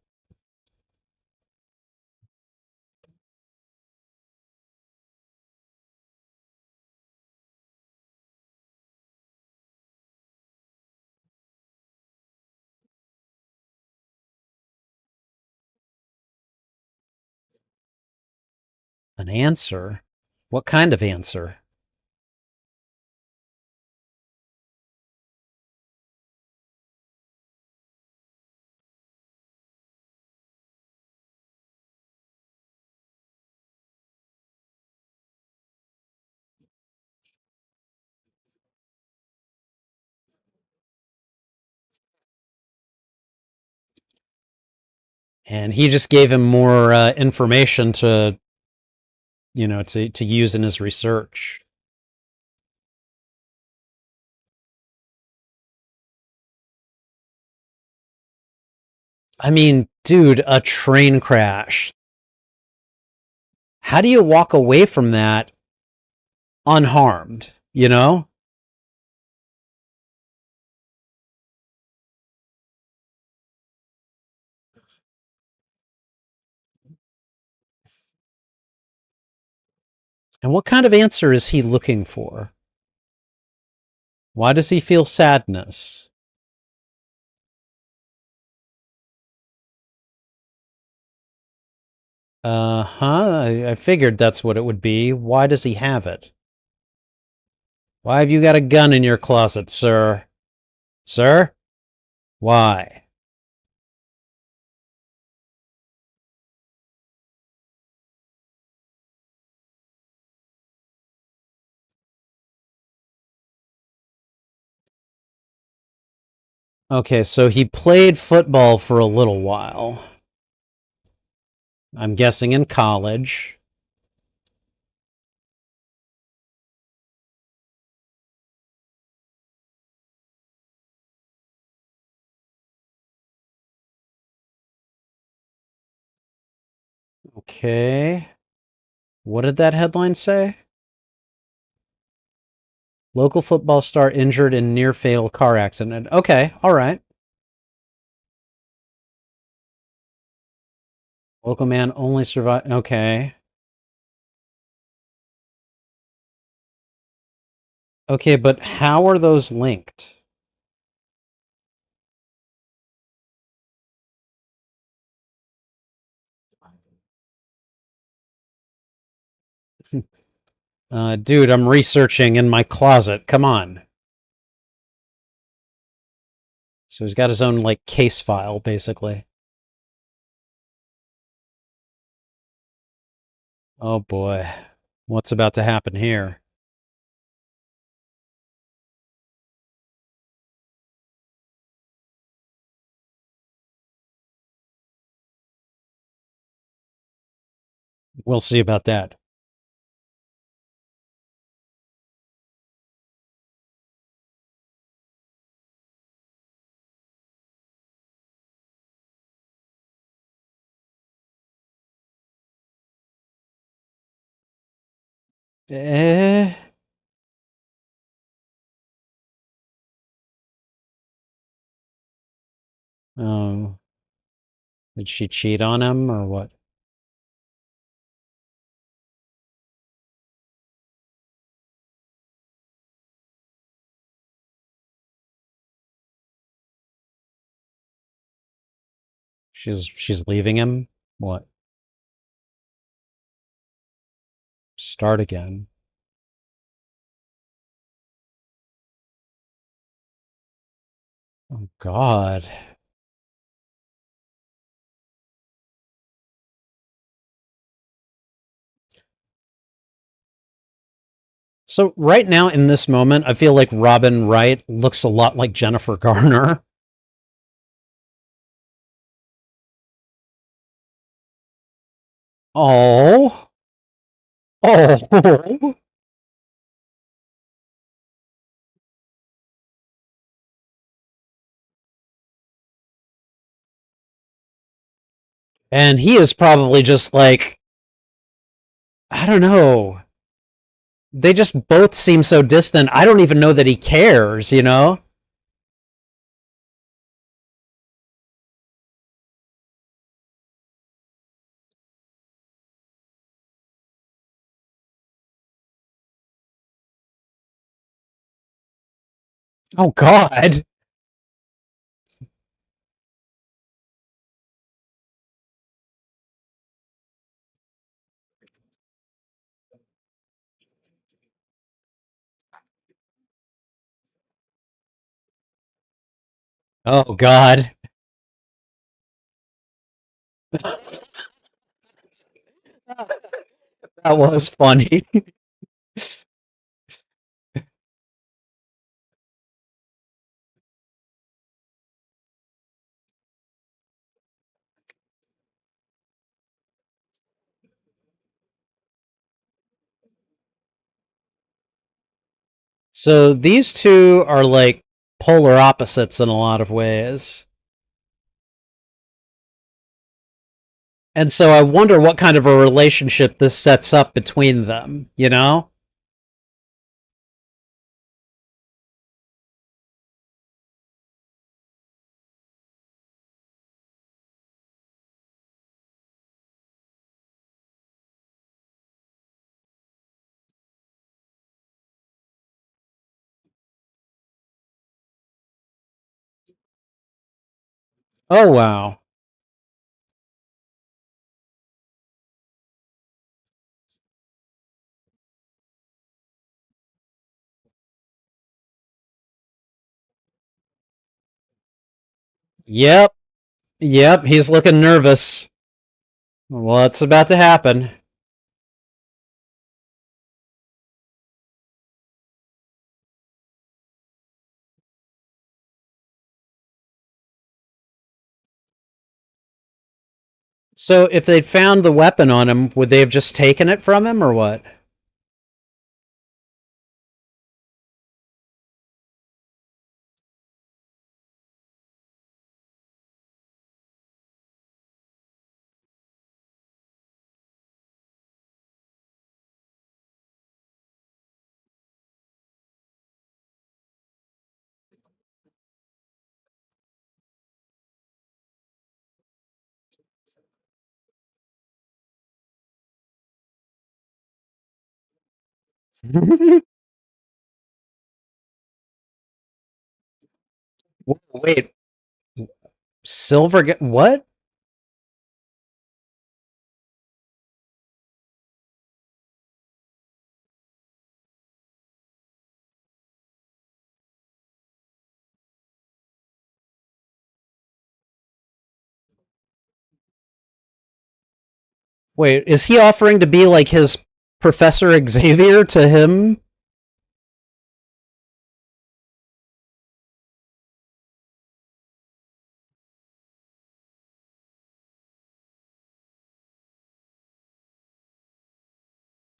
An answer? What kind of answer? And he just gave him more information to, to use in his research. I mean, dude, a train crash. How do you walk away from that unharmed, you know? And what kind of answer is he looking for? Why does he feel sadness? Uh-huh. I figured that's what it would be. Why does he have it? Why have you got a gun in your closet, sir? Sir? Why? Okay, so he played football for a little while. I'm guessing in college. Okay. What did that headline say? Local football star injured in near fatal car accident. Okay, all right. Local man only survived. Okay. Okay, but how are those linked? Dude, I'm researching in my closet. Come on. So he's got his own, like, case file, basically. Oh boy. What's about to happen here? We'll see about that. Eh. Oh. Did she cheat on him or what? She's leaving him? What? Start again. Oh God. So right now in this moment, I feel like Robin Wright looks a lot like Jennifer Garner. Oh. Oh. And he is probably just like, I don't know. They just both seem so distant. I don't even know that he cares, you know? Oh God. Oh God. That was funny. So these two are like polar opposites in a lot of ways. And so I wonder what kind of a relationship this sets up between them, you know? Oh, wow. Yep. Yep. He's looking nervous. What's about to happen? So if they'd found the weapon on him, would they have just taken it from him or what? Wait, what? Wait, is he offering to be like his Professor Xavier to him?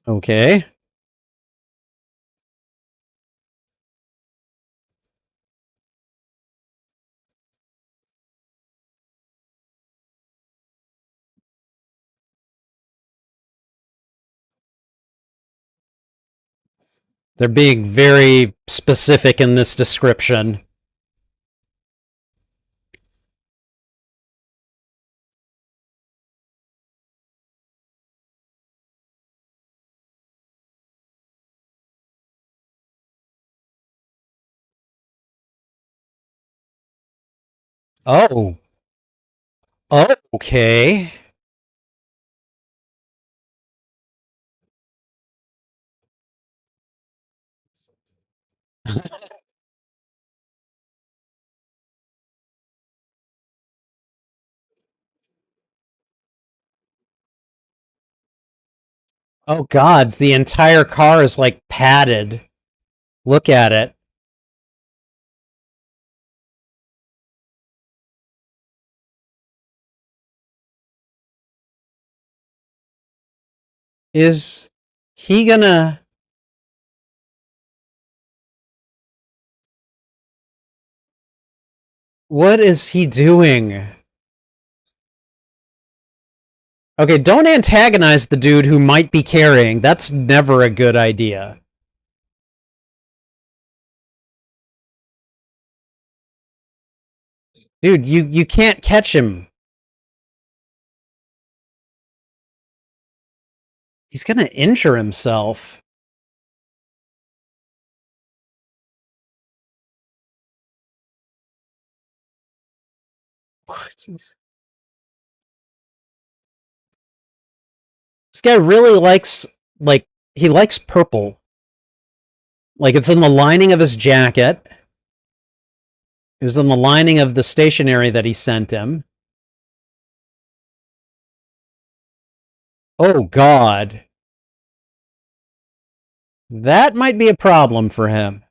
Okay. They're being very specific in this description. Oh. Oh, okay. Oh god, the entire car is like padded. Look at it. Is he gonna what is he doing? Okay, don't antagonize the dude who might be carrying. That's never a good idea. Dude, you can't catch him. He's gonna injure himself. Jeez. This guy really likes like he likes purple. Like it's in the lining of his jacket. It was in the lining of the stationery that he sent him. Oh god. That might be a problem for him.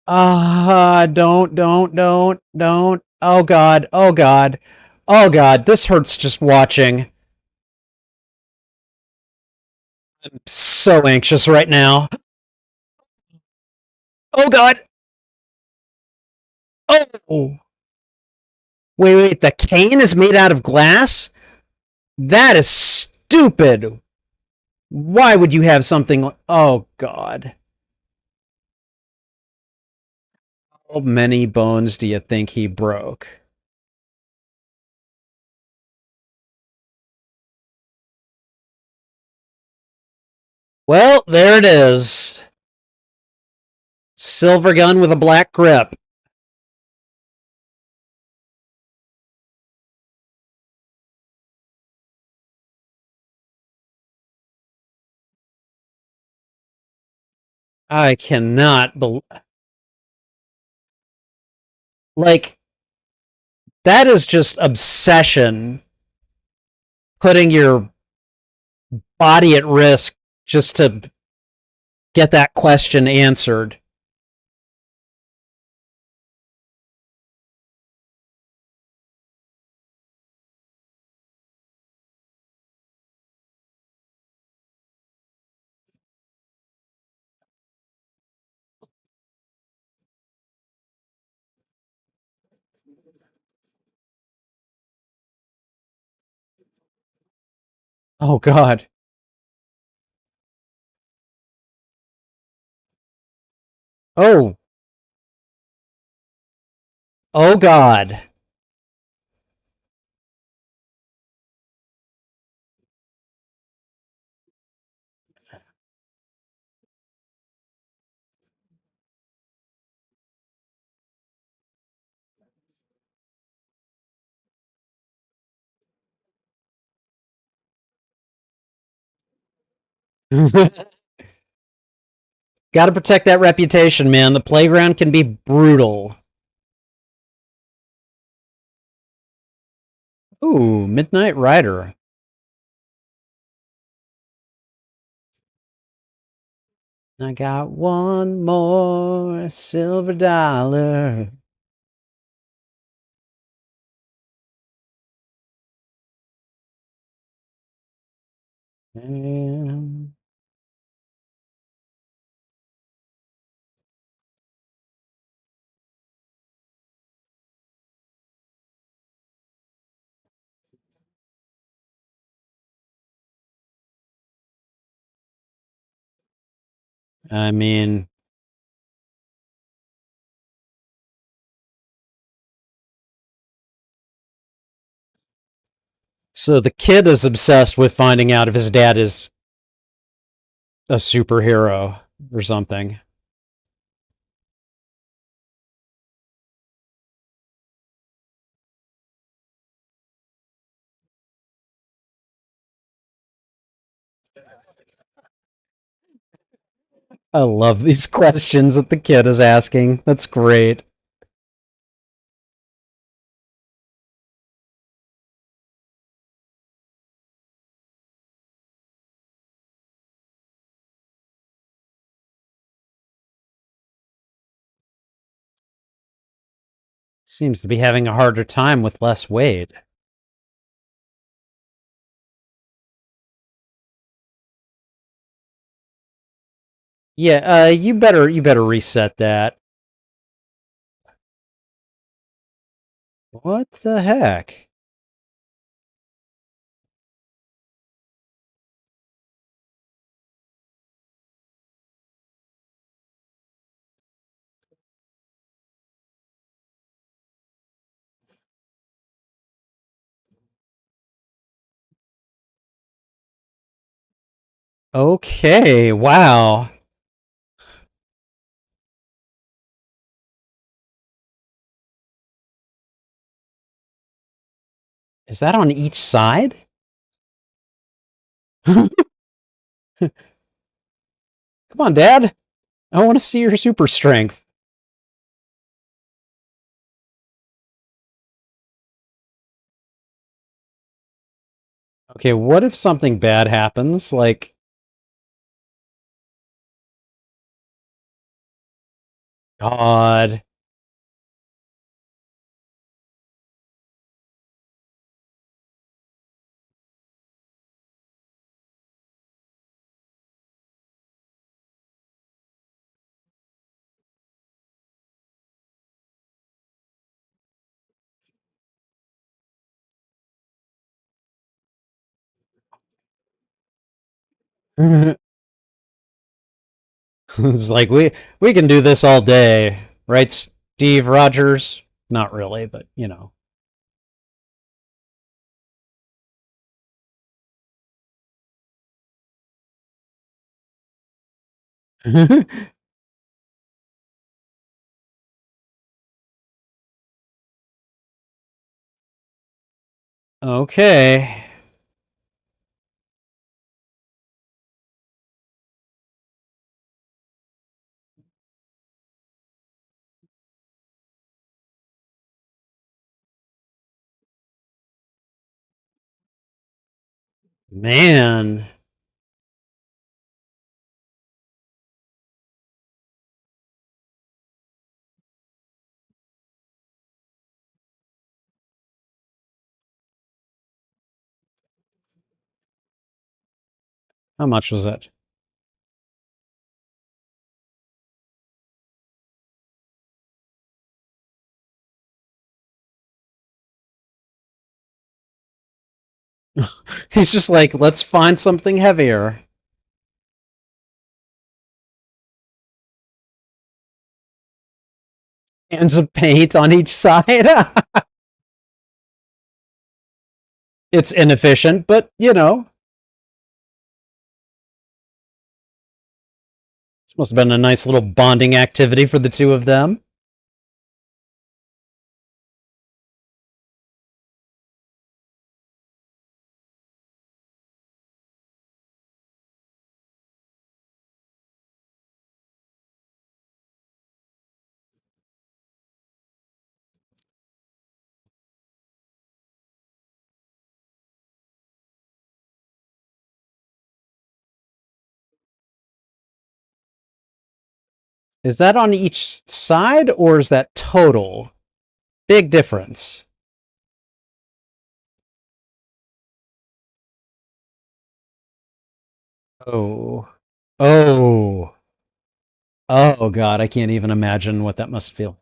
Don't. Oh god, oh god, oh god, this hurts just watching. I'm so anxious right now. Oh god, oh! Wait, the cane is made out of glass? That is stupid. Why would you have something like. Oh god. How many bones do you think he broke? Well, there it is. Silver gun with a black grip. I cannot believe. Like, that is just obsession. Putting your body at risk just to get that question answered. Oh, God. Oh. Oh, God. Got to protect that reputation, man. The playground can be brutal. Ooh, Midnight Rider. I got one more silver dollar. And I mean, so the kid is obsessed with finding out if his dad is a superhero or something. I love these questions that the kid is asking. That's great. Seems to be having a harder time with less weight. Yeah, you better reset that. What the heck? Okay, wow. Is that on each side? Come on, Dad. I want to see your super strength. Okay, what if something bad happens? Like, God. It's like we can do this all day, right, Steve Rogers? Not really, but you know. Okay. Man. How much was it? He's just like, let's find something heavier. Cans of paint on each side. It's inefficient, but you know, this must have been a nice little bonding activity for the two of them. Is that on each side or is that total? Big difference. Oh. Oh. Oh God, I can't even imagine what that must feel.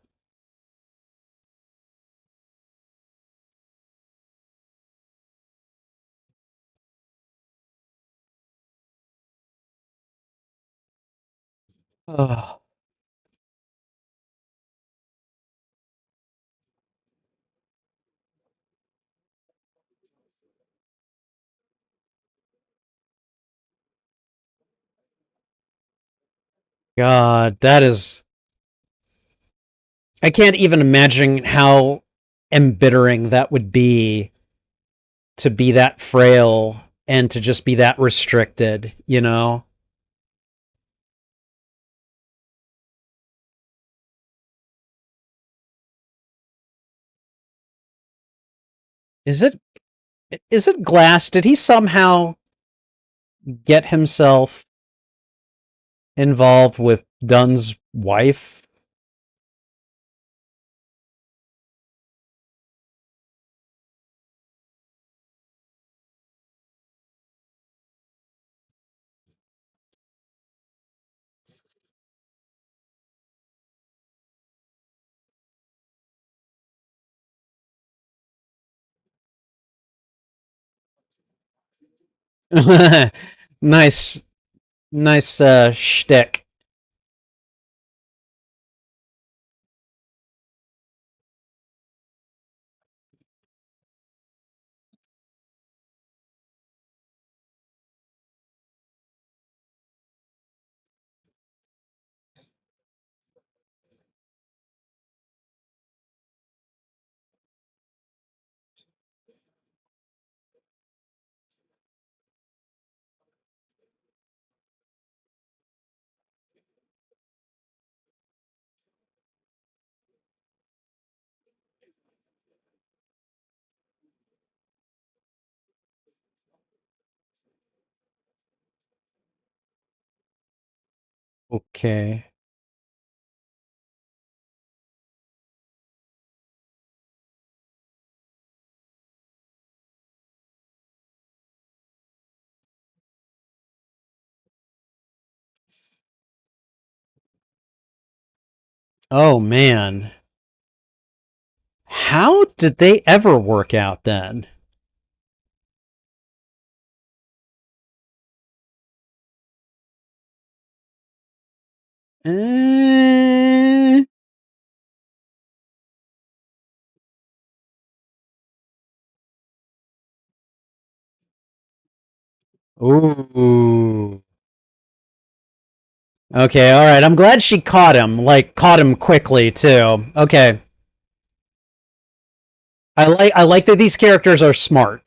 Oh God, that is I can't even imagine how embittering that would to be that frail and to just be that restricted, you know? Is it is it Glass? Did he somehow get himself involved with Dunn's wife? Nice, nice shtick. Okay. Oh man. How did they ever work out then? Eh, ooh. Okay, all right. I'm glad she caught him. Like caught him quickly too. Okay. I like that these characters are smart.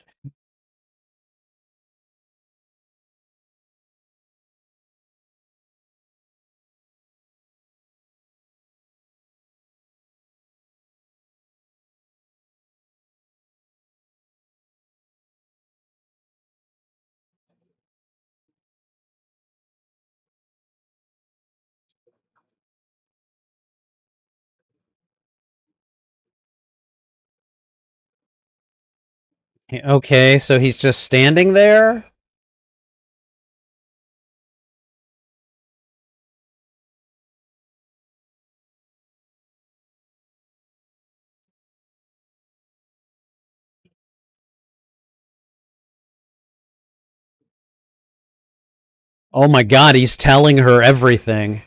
Okay, so he's just standing there? Oh my god, he's telling her everything.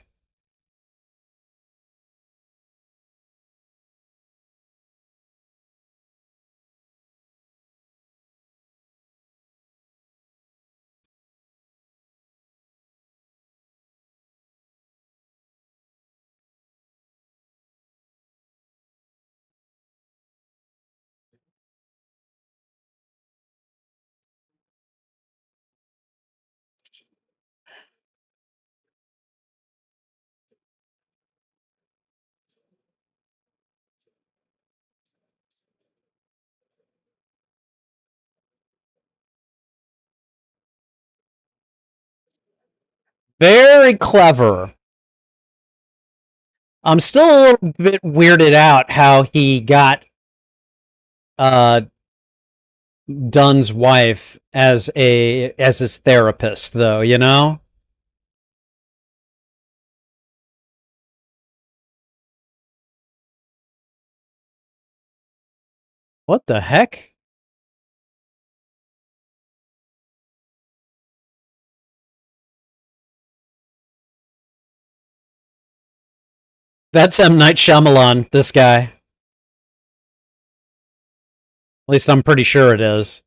Very clever. I'm still a little bit weirded out how he got uh Dunn's wife as his therapist, though. You know what the heck? That's M. Night Shyamalan. This guy. At least I'm pretty sure it is.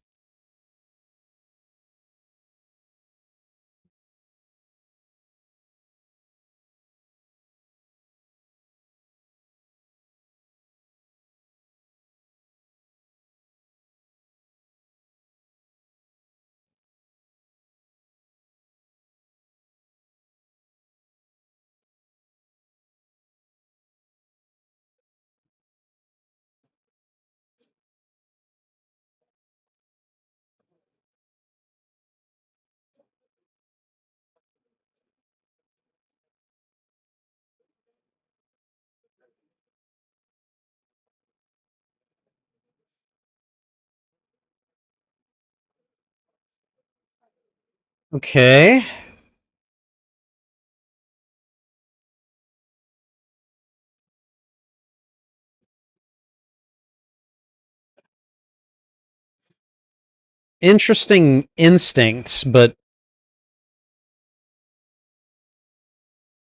Okay. Interesting instincts, but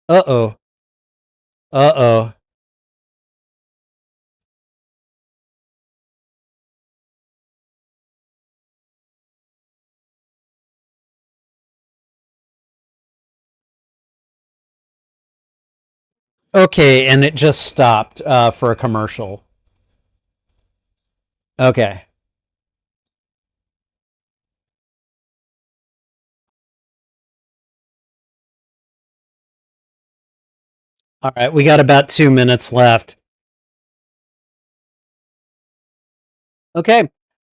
uh oh. Uh oh. Okay, and it just stopped for a commercial. Okay. All right, we got about 2 minutes left. Okay.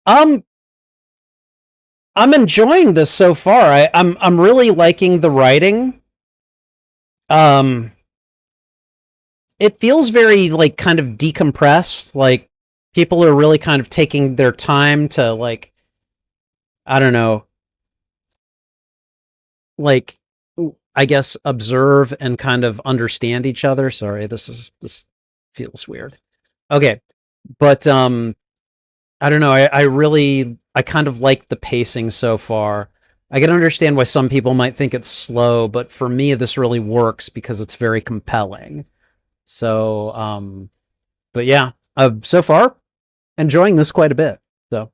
Um, I'm enjoying this so far. I'm really liking the writing. Um, it feels very like kind of decompressed. Like people are really kind of taking their time to like I don't know, like I guess observe and kind of understand each other. Sorry, this feels weird. Okay, but I don't know. I kind of like the pacing so far. I can understand why some people might think it's slow, but for me, this really works because it's very compelling. So, but yeah, so far enjoying this quite a bit. So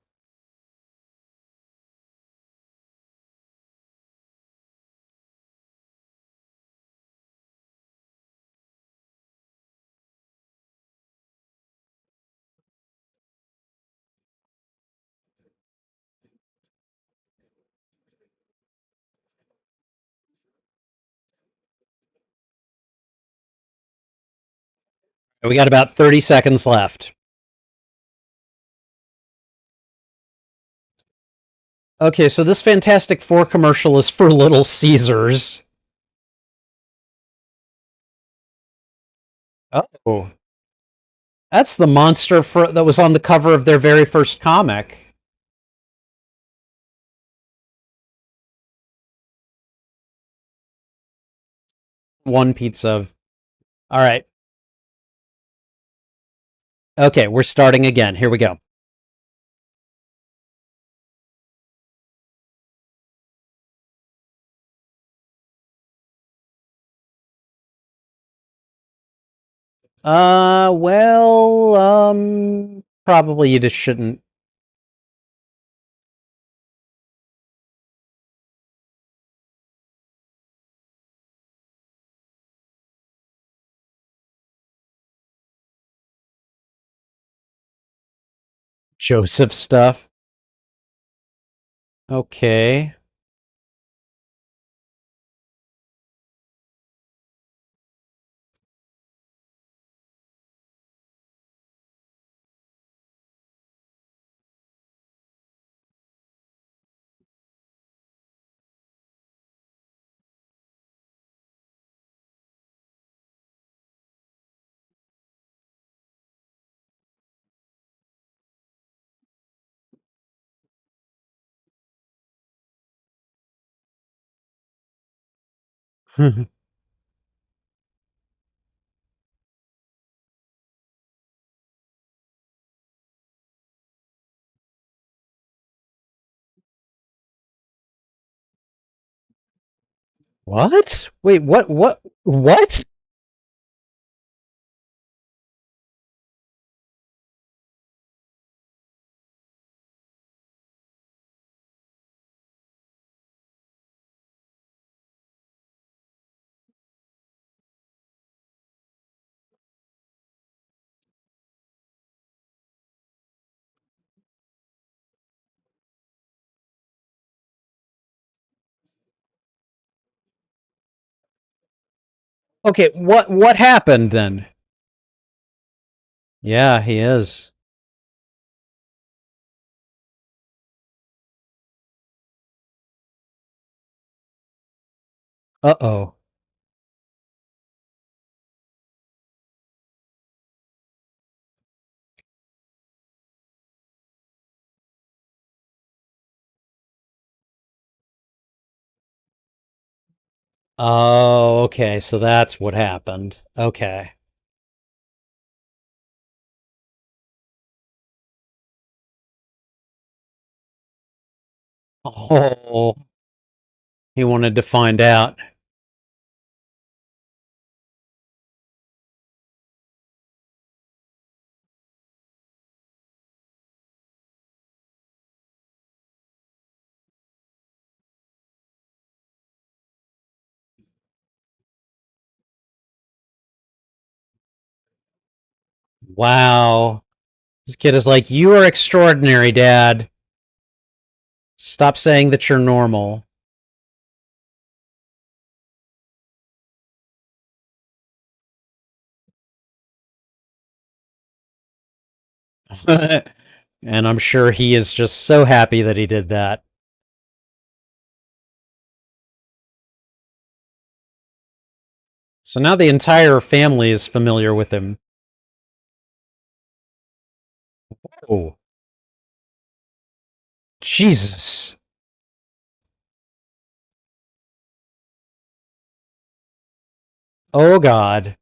we got about 30 seconds left. Okay, so this Fantastic Four commercial is for Little Caesars. Oh, that's the monster that was on the cover of their very first comic. One pizza. All right. Okay, we're starting again. Here we go. Well, probably you just shouldn't. Joseph stuff. Okay. What? Wait, what? What? What? Okay, what happened then? Yeah, he is. Uh-oh. Oh, okay, so that's what happened. Okay. Oh, he wanted to find out. Wow. This kid is like, "You are extraordinary, Dad. Stop saying that you're normal." And I'm sure he is just so happy that he did that. So now the entire family is familiar with him. Oh, Jesus. Oh, God.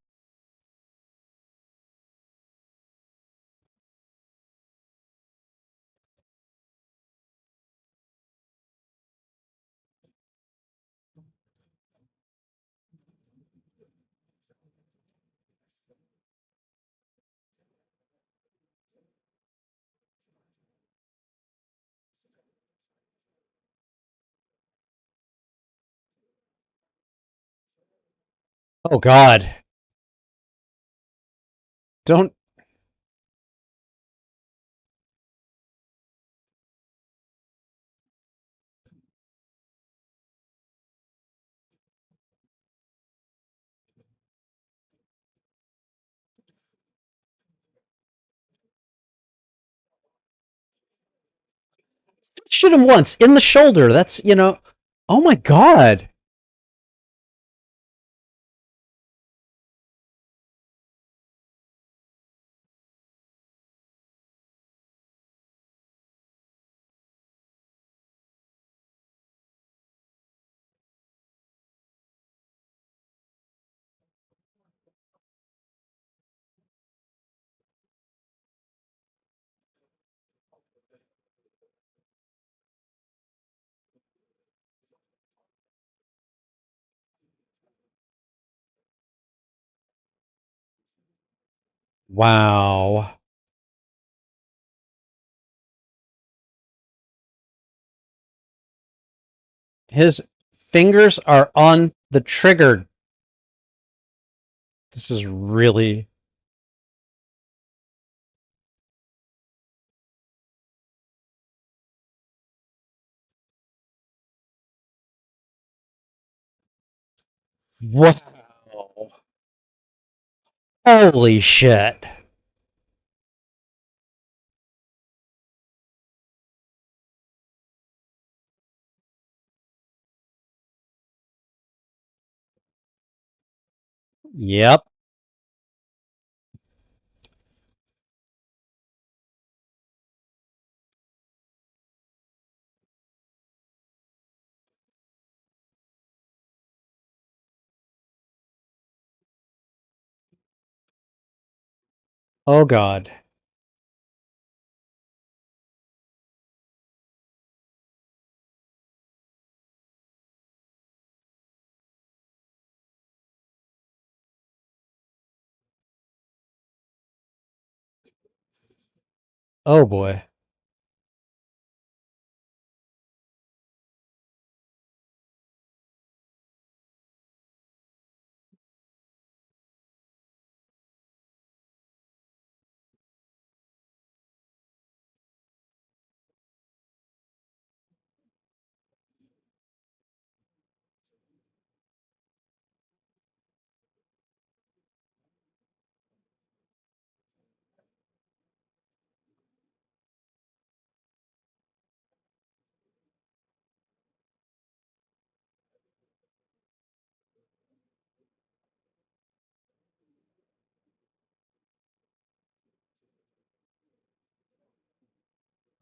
Oh, God. Don't. Shoot him once in the shoulder. That's. Oh, my God. Wow. His fingers are on the trigger. This is really. Wow. Holy shit. Yep. Oh God. Oh boy.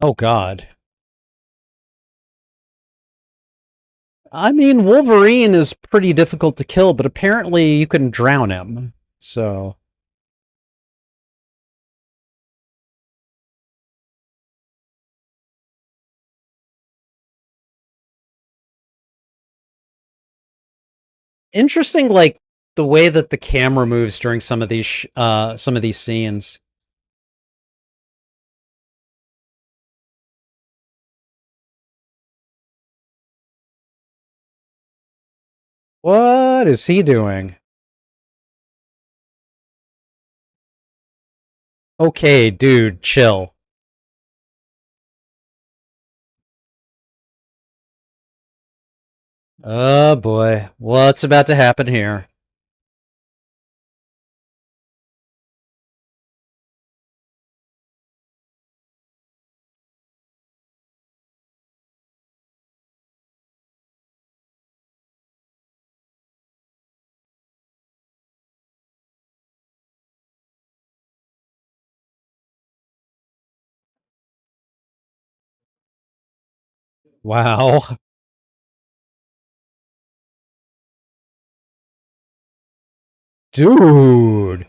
Oh God. I mean, Wolverine is pretty difficult to kill, but apparently you can drown him. So, interesting, like the way that the camera moves during some of these scenes. What is he doing? Okay, dude, chill. Oh boy, what's about to happen here? Wow. Dude.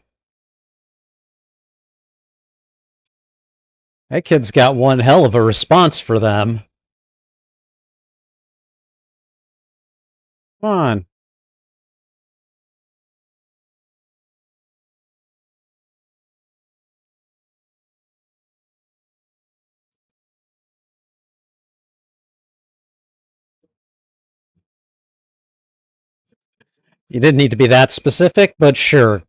That kid's got one hell of a response for them. Come on. You didn't need to be that specific, but sure.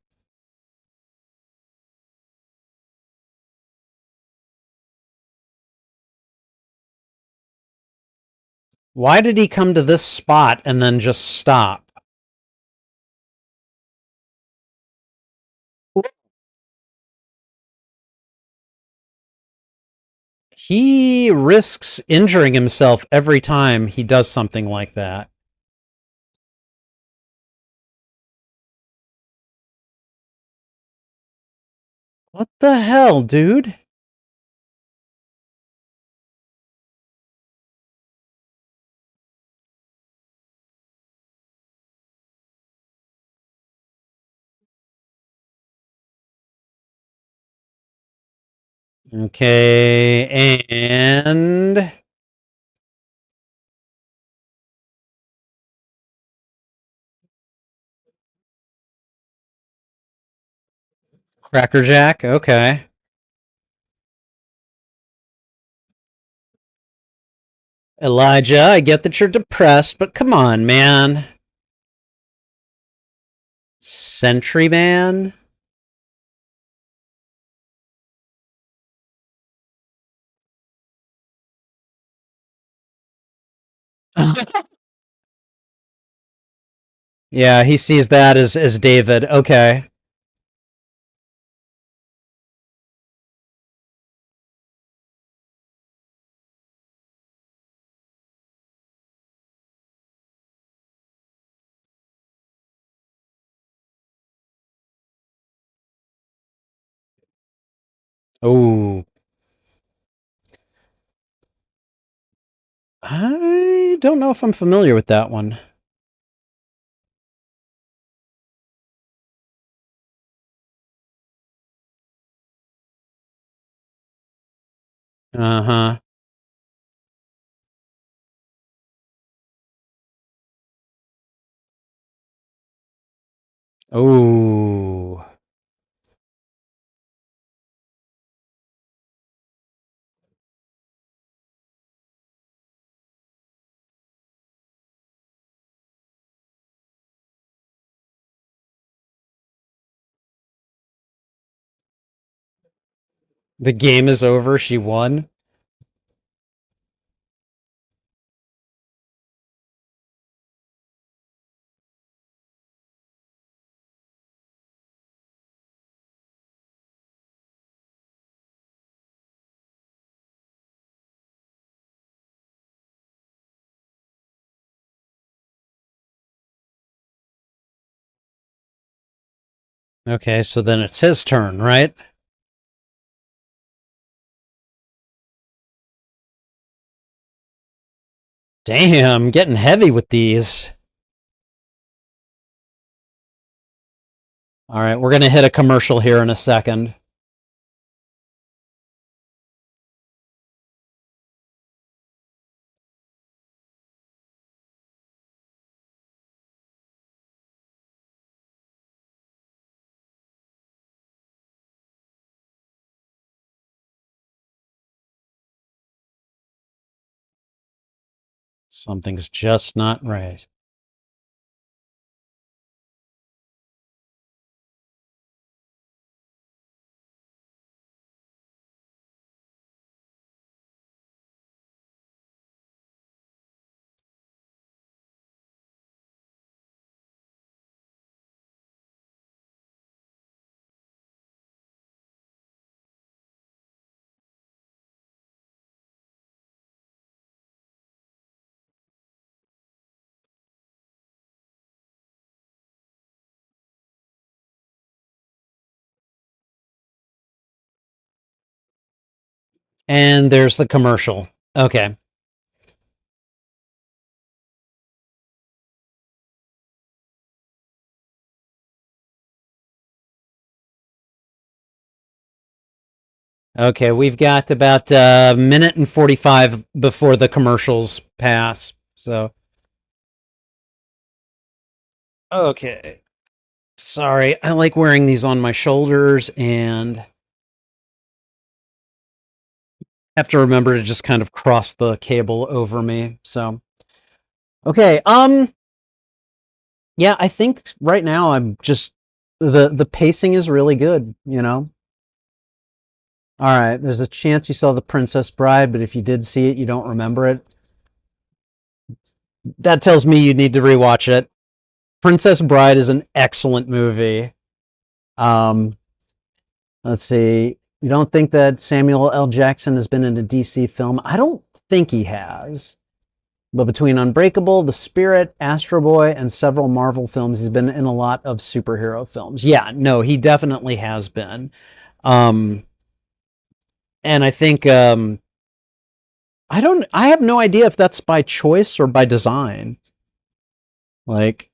Why did he come to this spot and then just stop? He risks injuring himself every time he does something like that. What the hell, dude? Okay, and Cracker Jack. Okay. Elijah, I get that you're depressed, but come on, man. Sentry Man? Yeah, he sees that as David. Okay. Oh, I don't know if I'm familiar with that one. Uh-huh. Oh. The game is over. She won. Okay, so then it's his turn, right? Damn, getting heavy with these. All right, we're going to hit a commercial here in a second. Something's just not right. And there's the commercial. Okay. Okay, we've got about a minute and 45 before the commercials pass. So, okay. Sorry, I like wearing these on my shoulders and have to remember to just kind of cross the cable over me. So, okay. Yeah, I think right now I'm just the pacing is really good, you know. All right, there's a chance you saw The Princess Bride, but if you did see it, you don't remember it. That tells me you need to rewatch it. Princess Bride is an excellent movie. Um, let's see. You don't think that Samuel L. Jackson has been in a DC film? I don't think he has. But between Unbreakable, The Spirit, Astro Boy, and several Marvel films, he's been in a lot of superhero films. Yeah, no, he definitely has been. Um, and I think I have no idea if that's by choice or by design. Like,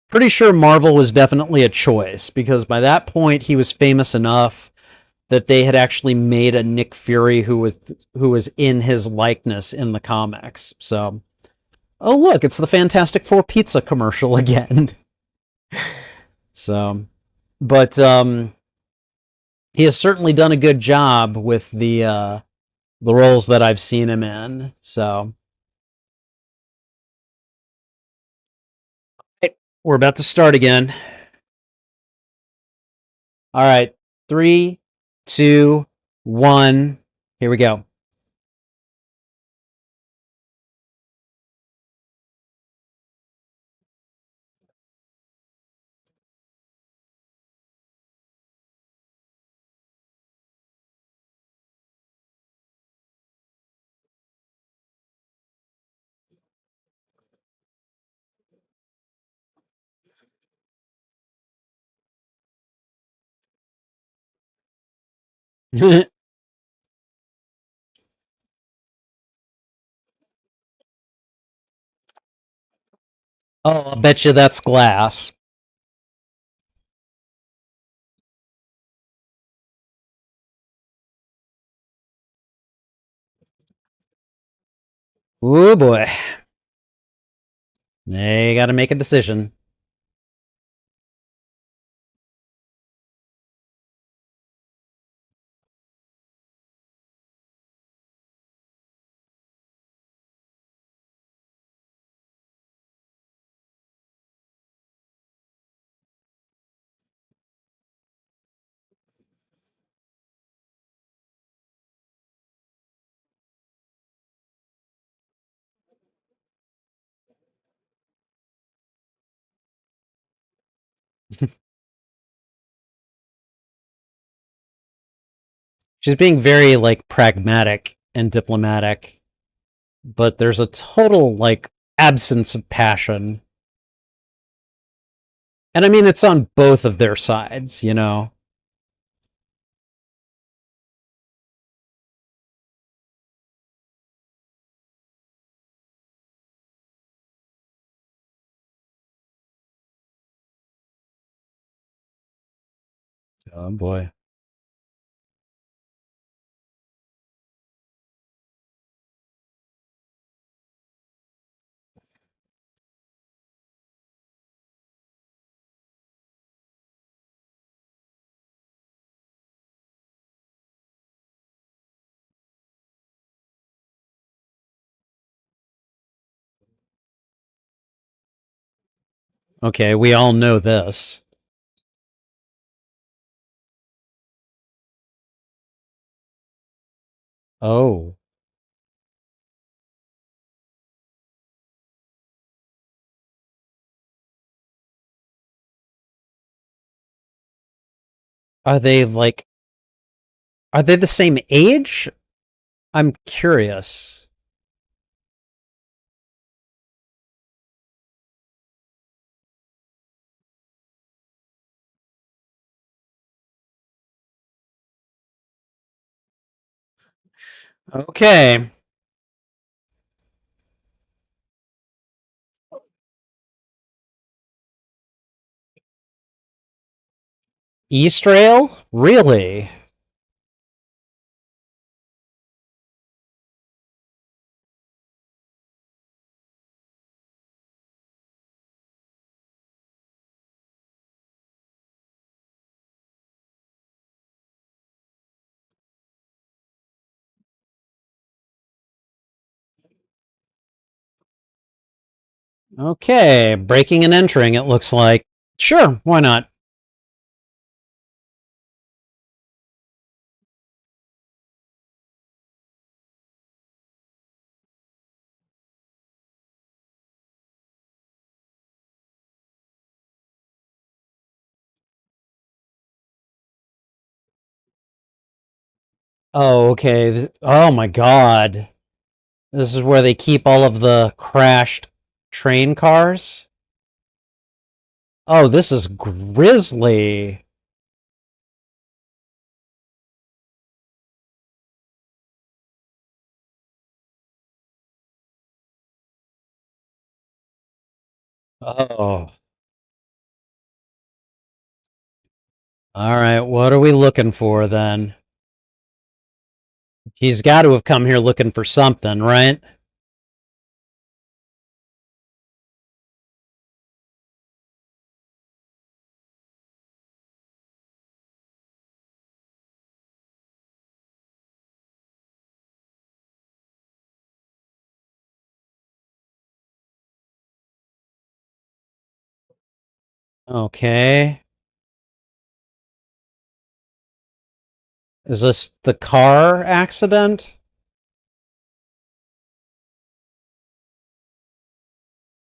pretty sure Marvel was definitely a choice because by that point he was famous enough that they had actually made a Nick Fury who was in his likeness in the comics. So, oh look, it's the Fantastic Four pizza commercial again. So, but he has certainly done a good job with the roles that I've seen him in. So, hey, we're about to start again. All right, 3, 2, 1. Here we go. Oh, I bet you that's glass. Oh boy. They got to make a decision. She's being very like pragmatic and diplomatic, but there's a total like absence of passion. And I mean, it's on both of their sides, you know? Oh boy. Okay, we all know this. Oh. Are they like, are they the same age? I'm curious. Okay. Eastrail? Really? Okay, breaking and entering, it looks like. Sure, why not? Oh, okay. Oh my god. This is where they keep all of the crashed train cars? Oh, this is grisly. Oh. All right, what are we looking for then? He's got to have come here looking for something, right? Okay. Is this the car accident?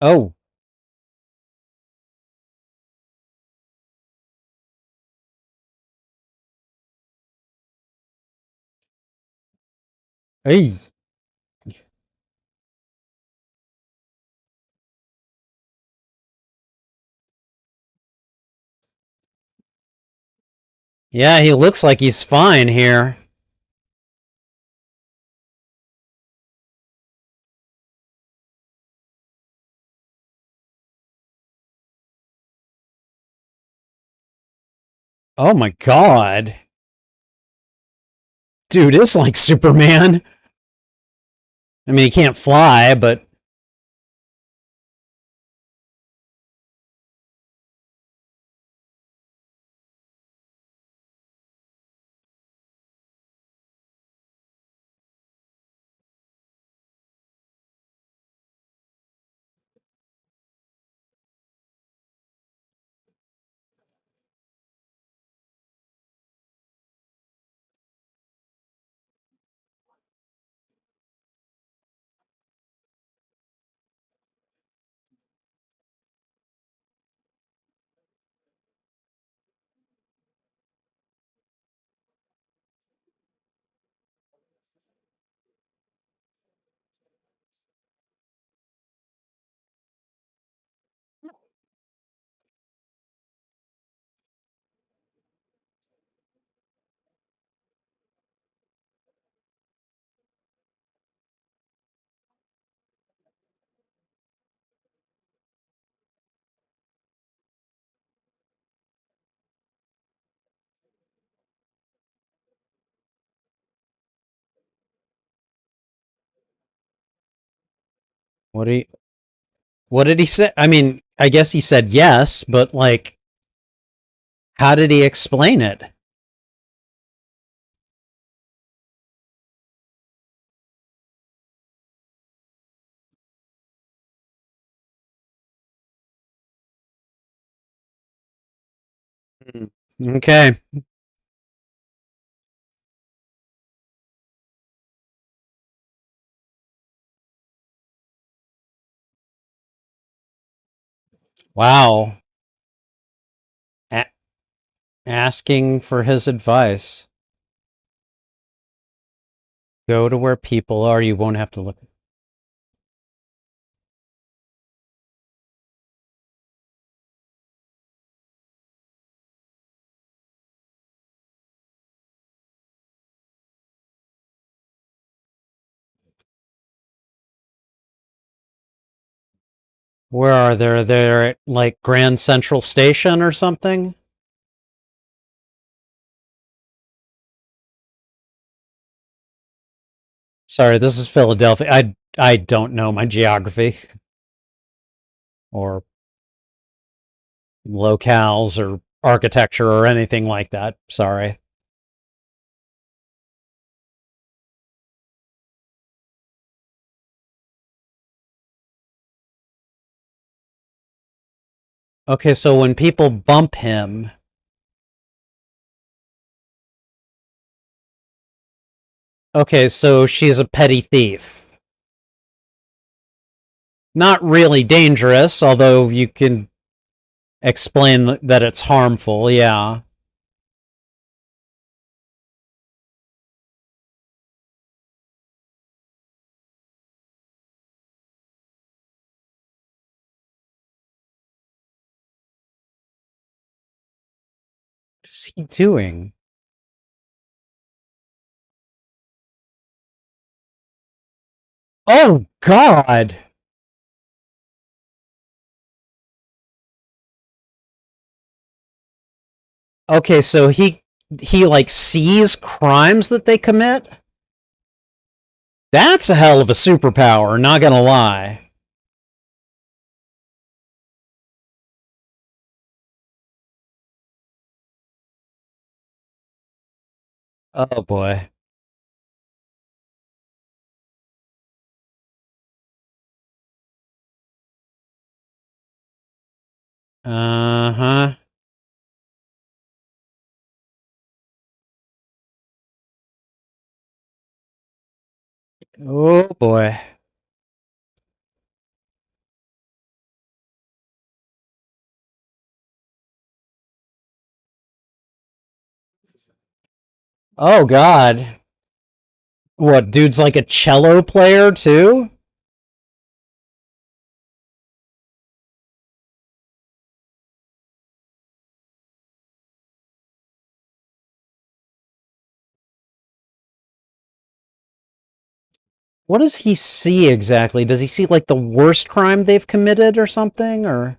Oh. Hey. Yeah, he looks like he's fine here. Oh my god. Dude, it's like Superman. I mean, he can't fly, but what he what did he say? I mean, I guess he said yes, but like, how did he explain it? Hmm. Okay. Wow. A- asking for his advice. Go to where people are. You won't have to look. Where are they? They're at like Grand Central Station or something? Sorry, this is Philadelphia. I don't know my geography or locales or architecture or anything like that. Sorry. Okay, so when people bump him, okay, so she's a petty thief. Not really dangerous, although you can explain that it's harmful, yeah. What is he doing? Oh, God! Okay, so he like sees crimes that they commit? That's a hell of a superpower, not gonna lie. Oh boy. Uh-huh. Oh boy. Oh god. What, dude's like a cello player too? What does he see exactly? Does he see like the worst crime they've committed or something? Or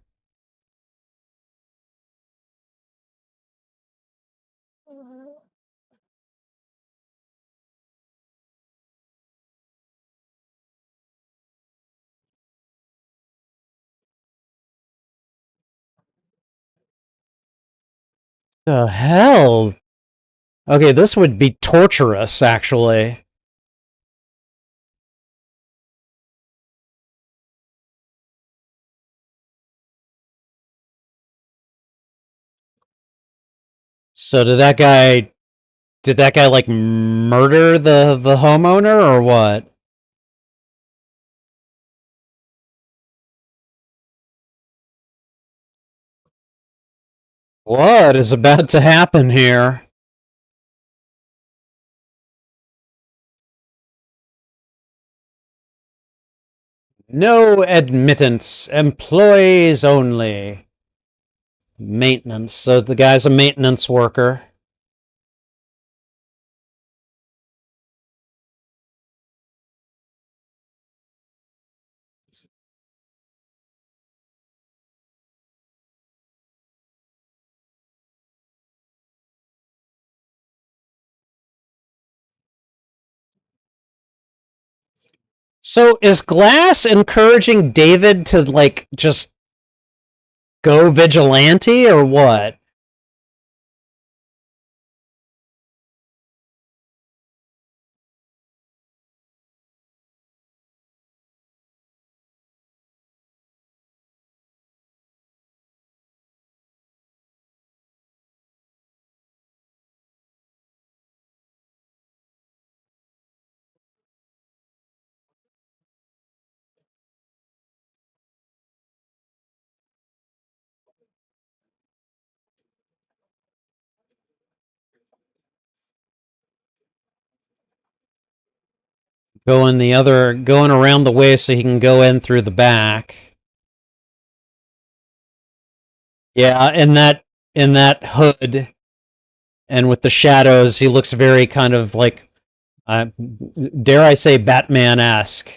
The hell? Okay, this would be torturous, actually. So did that guy like murder the homeowner or what? What is about to happen here? No admittance, employees only. Maintenance. So the guy's a maintenance worker. So is Glass encouraging David to like just go vigilante or what? Going around the way so he can go in through the back. Yeah, in that hood and with the shadows, he looks very kind of like, uh, dare I say, Batman-esque.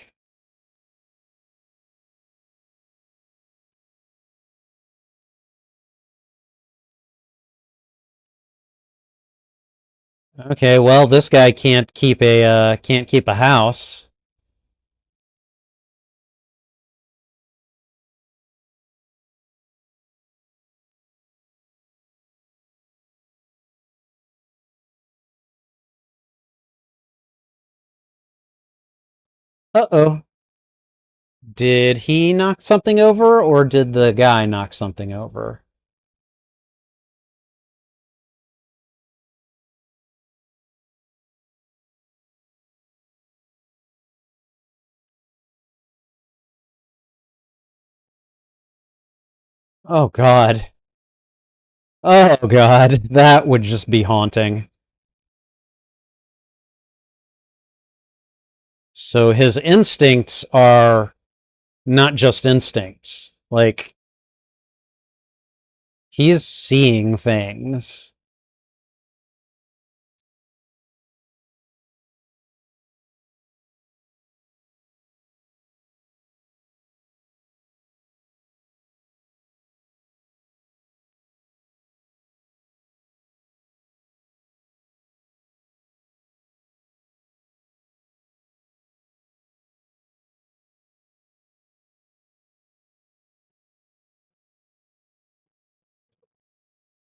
Okay, well, this guy can't keep a house. Uh-oh. Did he knock something over, or did the guy knock something over? Oh God. Oh God. That would just be haunting. So his instincts are not just instincts. Like, he's seeing things.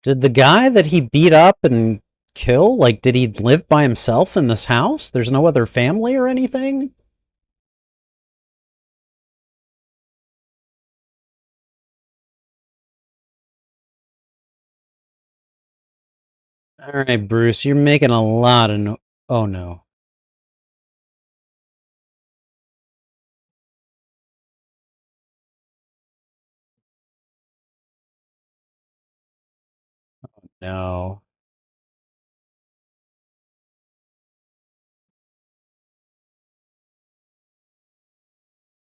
Did the guy that he beat up and kill, like, did he live by himself in this house? There's no other family or anything? All right, Bruce, you're making a lot of no. Oh no. No.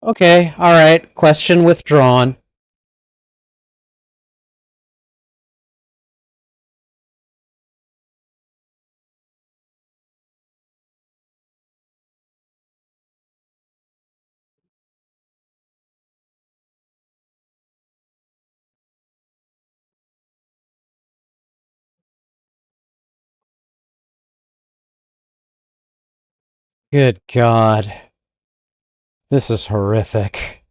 Okay, all right. Question withdrawn. Good God. This is horrific.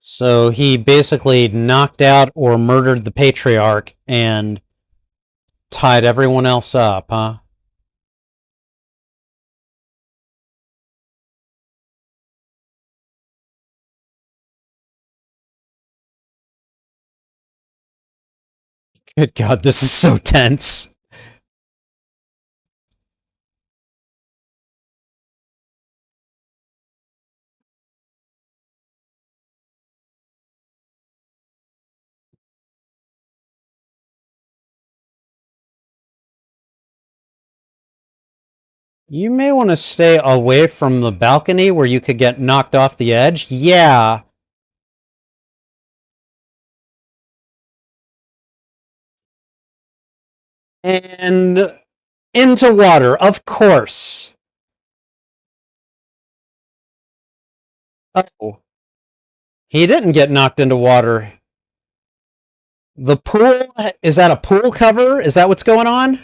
So he basically knocked out or murdered the patriarch and tied everyone else up, huh? Good God, this is so tense. You may want to stay away from the balcony where you could get knocked off the edge. Yeah. And into water, of course. Oh, he didn't get knocked into water. The pool, is that a pool cover? Is that what's going on?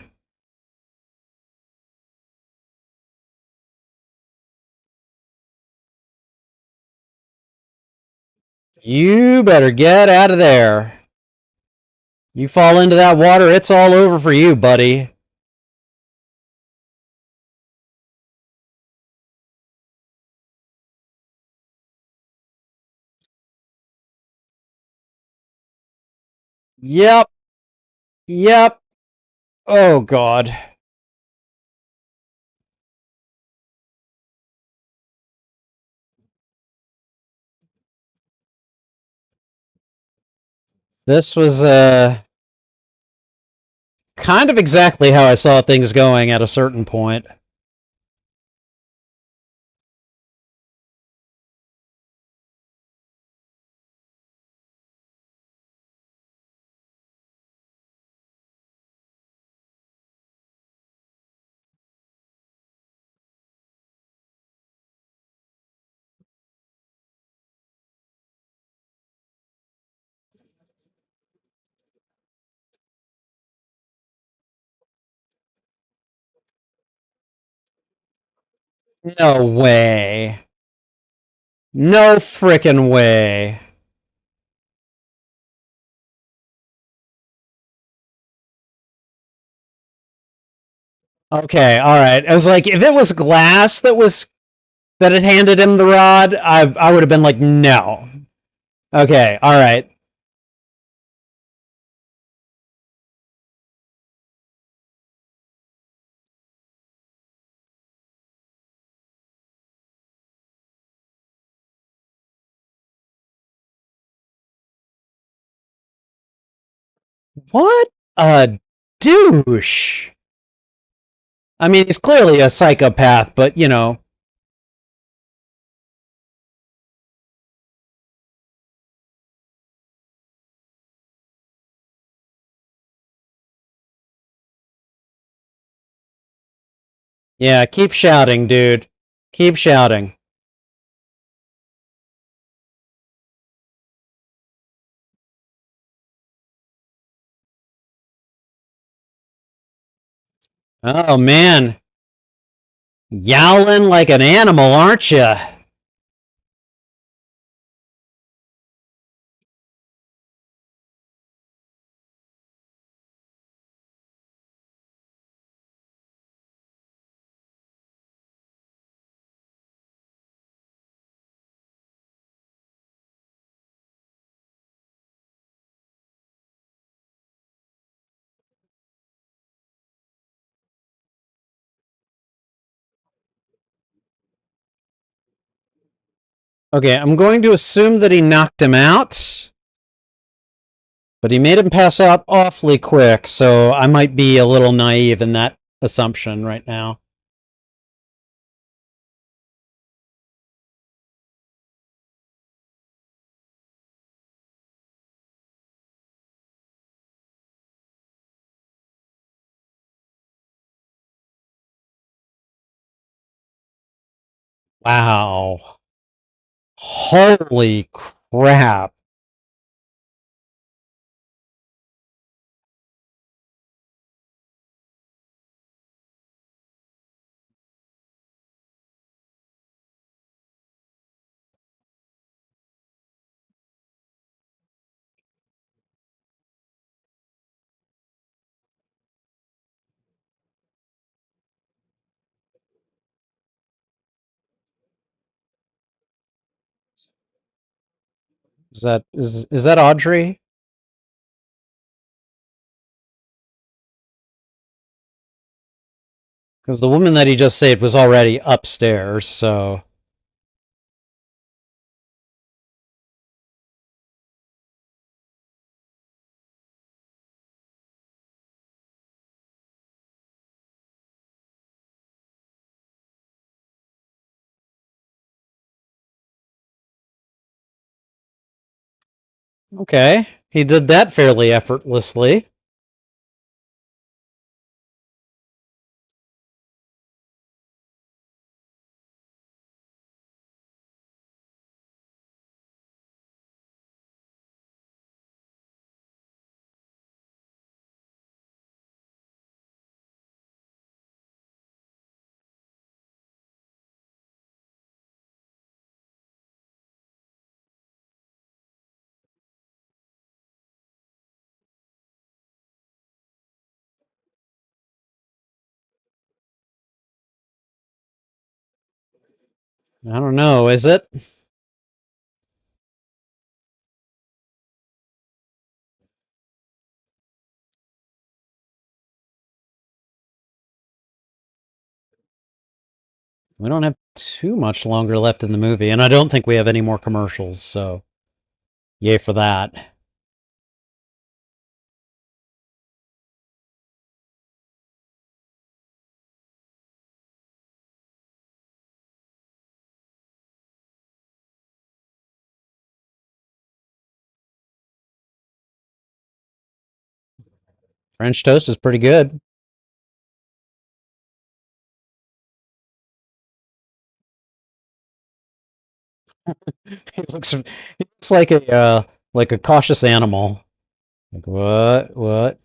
You better get out of there. You fall into that water, it's all over for you, buddy. Yep. Yep. Oh, God. This was kind of exactly how I saw things going at a certain point. No way. No frickin' way. Okay, all right. I was like, if it was glass that had handed him the rod, I would have been like, no. Okay, all right. What a douche. I mean, he's clearly a psychopath, but you know, yeah. Keep shouting, dude. Keep shouting. Oh man, yowling like an animal, aren't you? Okay, I'm going to assume that he knocked him out, but he made him pass out awfully quick, so I might be a little naive in that assumption right now. Wow. Holy crap. Is that Audrey? Because the woman that he just saved was already upstairs, so okay. He did that fairly effortlessly. I don't know, is it? We don't have too much longer left in the movie, and I don't think we have any more commercials, so yay for that. French toast is pretty good. He looks like a cautious animal. Like what? What?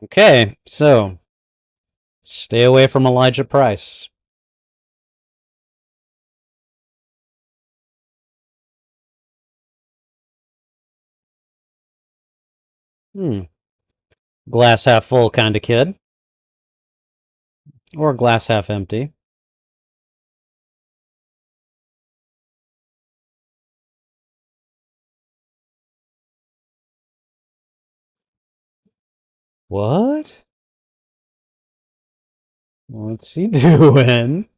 Okay, so stay away from Elijah Price. Hmm. Glass half full kind of kid, or glass half empty. What? What's he doing?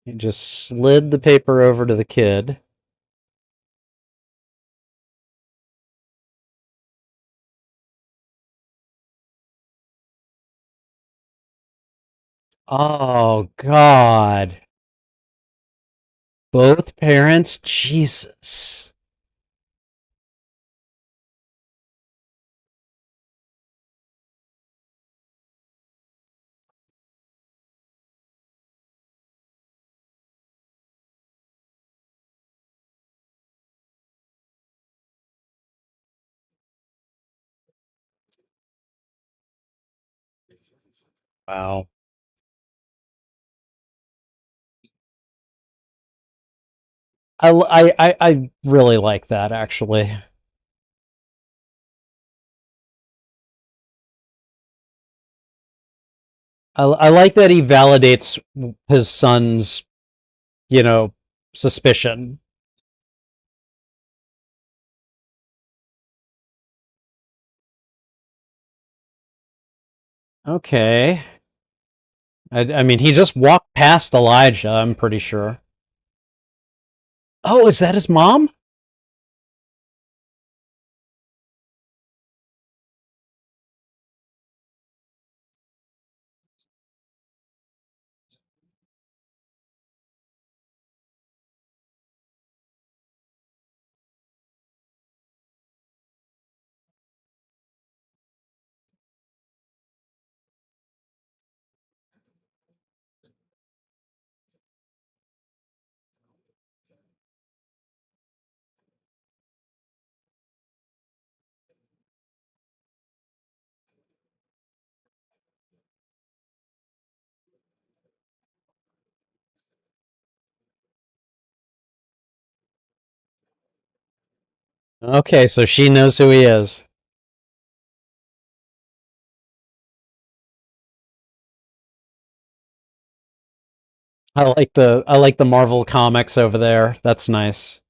He just slid the paper over to the kid. Oh, God. Both parents? Jesus. Wow. I really like that, actually. I like that he validates his son's, you know, suspicion. Okay. I mean, he just walked past Elijah, I'm pretty sure. Oh, is that his mom? Okay, so she knows who he is. I like the Marvel comics over there. That's nice.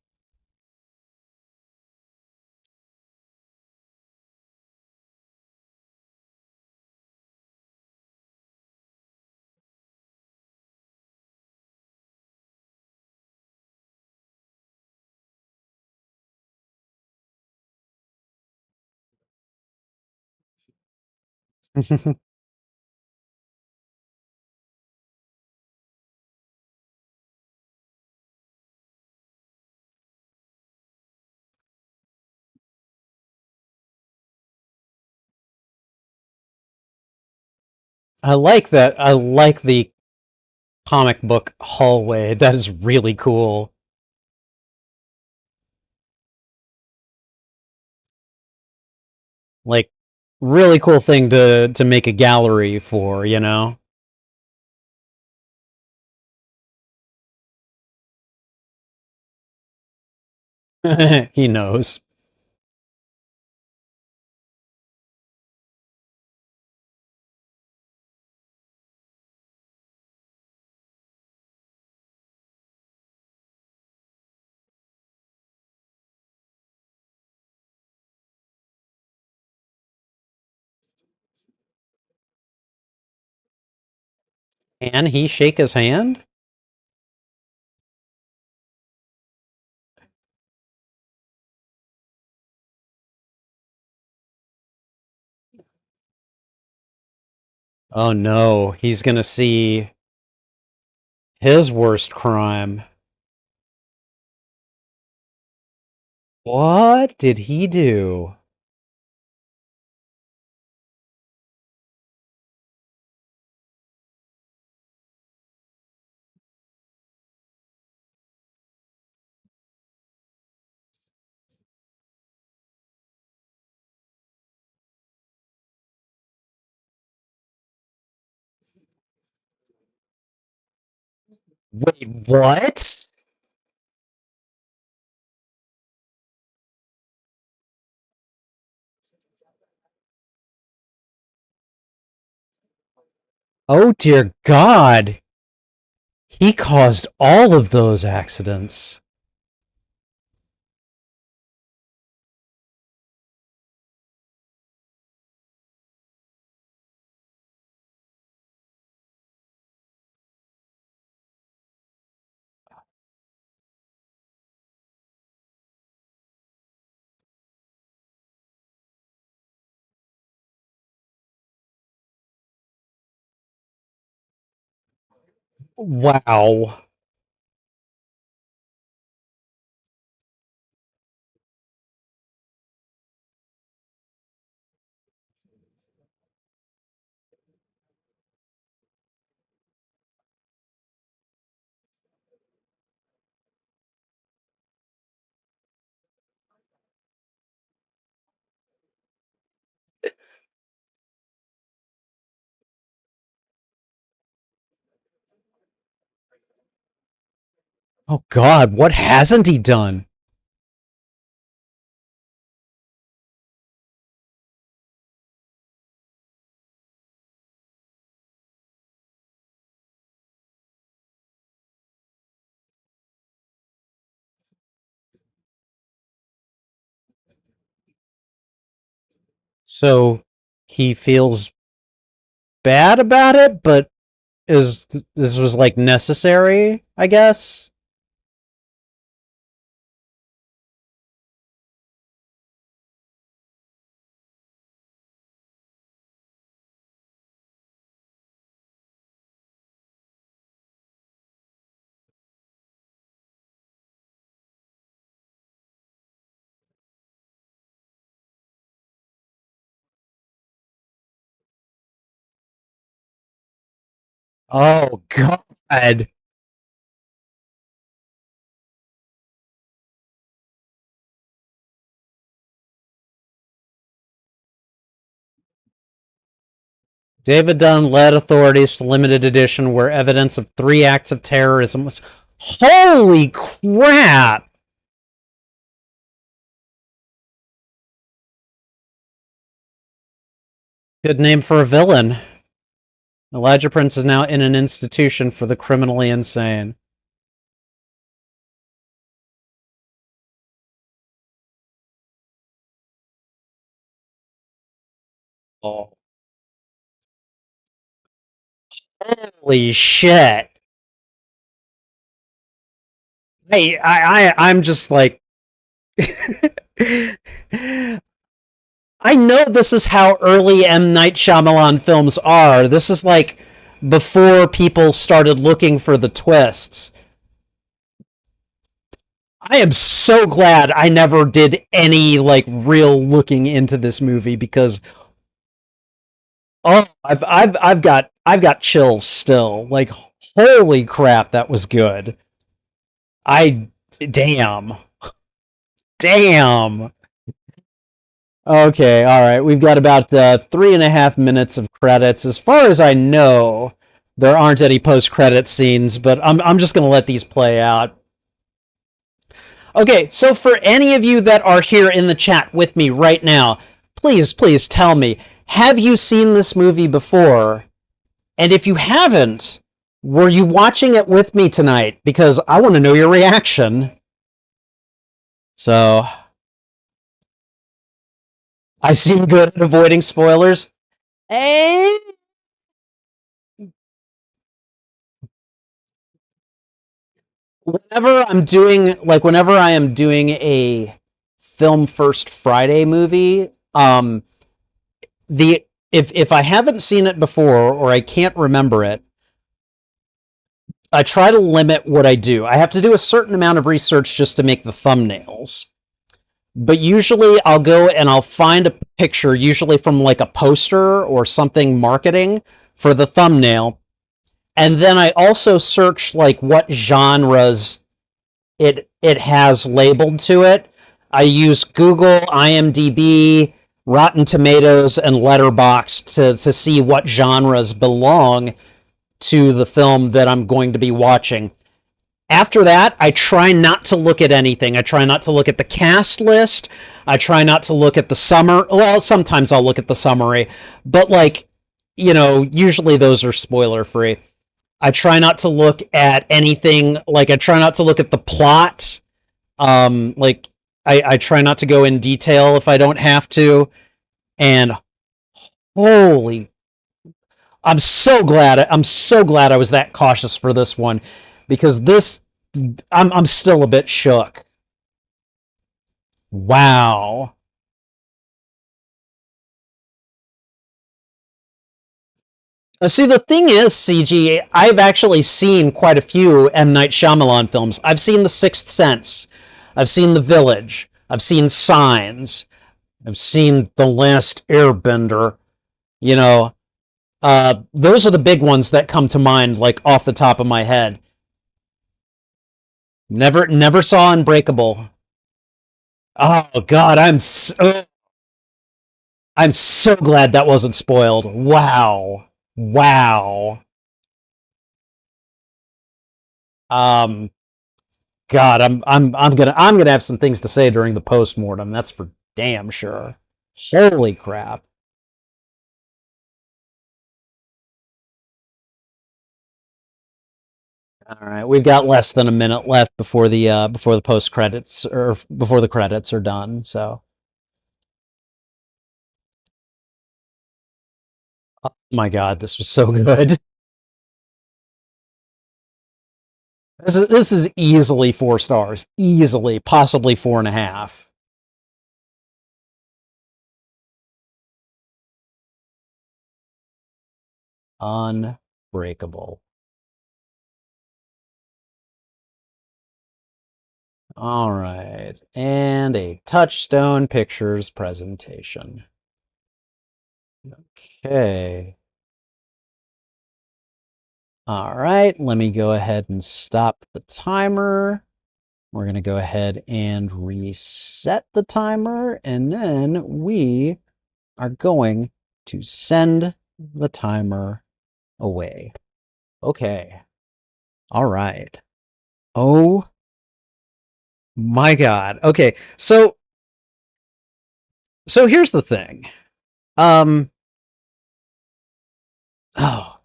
I like that. I like the comic book hallway. That is really cool. Like, really cool thing to make a gallery for, you know? He knows. And he shake his hand? Oh no, he's gonna see his worst crime. What did he do? Wait, what? Oh dear God. He caused all of those accidents. Wow. Oh God, what hasn't he done? So he feels bad about it, but is this was like necessary, I guess? Oh God. David Dunn led authorities to limited edition where evidence of 3 acts of terrorism was. Holy crap! Good name for a villain. Elijah Prince is now in an institution for the criminally insane. Oh, holy shit! Hey, I'm just like, I know this is how early M. Night Shyamalan films are. This is like before people started looking for the twists. I am so glad I never did any like real looking into this movie because oh, I've got chills still. Like holy crap, that was good. I damn. Damn. Okay, all right. We've got about 3.5 minutes of credits. As far as I know, there aren't any post-credit scenes, but I'm just gonna let these play out. Okay, so for any of you that are here in the chat with me right now, please tell me, have you seen this movie before? And if you haven't, were you watching it with me tonight? Because I want to know your reaction. So, I seem good at avoiding spoilers. And whenever I am doing a film first Friday movie, the if I haven't seen it before or I can't remember it, I try to limit what I do. I have to do a certain amount of research just to make the thumbnails. But usually I'll go and I'll find a picture, usually from like a poster or something marketing for the thumbnail. And then I also search like what genres it has labeled to it. I use Google, IMDb, Rotten Tomatoes, and Letterboxd to see what genres belong to the film that I'm going to be watching. After that, I try not to look at anything. I try not to look at the cast list. I try not to look at the summer. Well, sometimes I'll look at the summary, but like, usually those are spoiler free. I try not to look at anything. Like, I try not to look at the plot. Like, I try not to go in detail if I don't have to. And holy, I'm so glad I was that cautious for this one because I'm still a bit shook. Wow. See, the thing is, CG, I've actually seen quite a few M. Night Shyamalan films. I've seen The Sixth Sense. I've seen The Village. I've seen Signs. I've seen The Last Airbender. You know, those are the big ones that come to mind, like off the top of my head. Never saw Unbreakable. Oh God, I'm so glad that wasn't spoiled. Wow, wow. Um, God, I'm gonna have some things to say during the postmortem. That's for damn sure. Holy crap! All right, we've got less than a minute left before the post credits or before the credits are done. So, oh my God, this was so good. This is easily 4 stars, easily, possibly 4.5. Unbreakable. All right, and a Touchstone Pictures presentation. Okay. All right, let me go ahead and stop the timer. We're going to go ahead and reset the timer, and then we are going to send the timer away. Okay. All right. Oh my God. Okay. So here's the thing. Um Oh,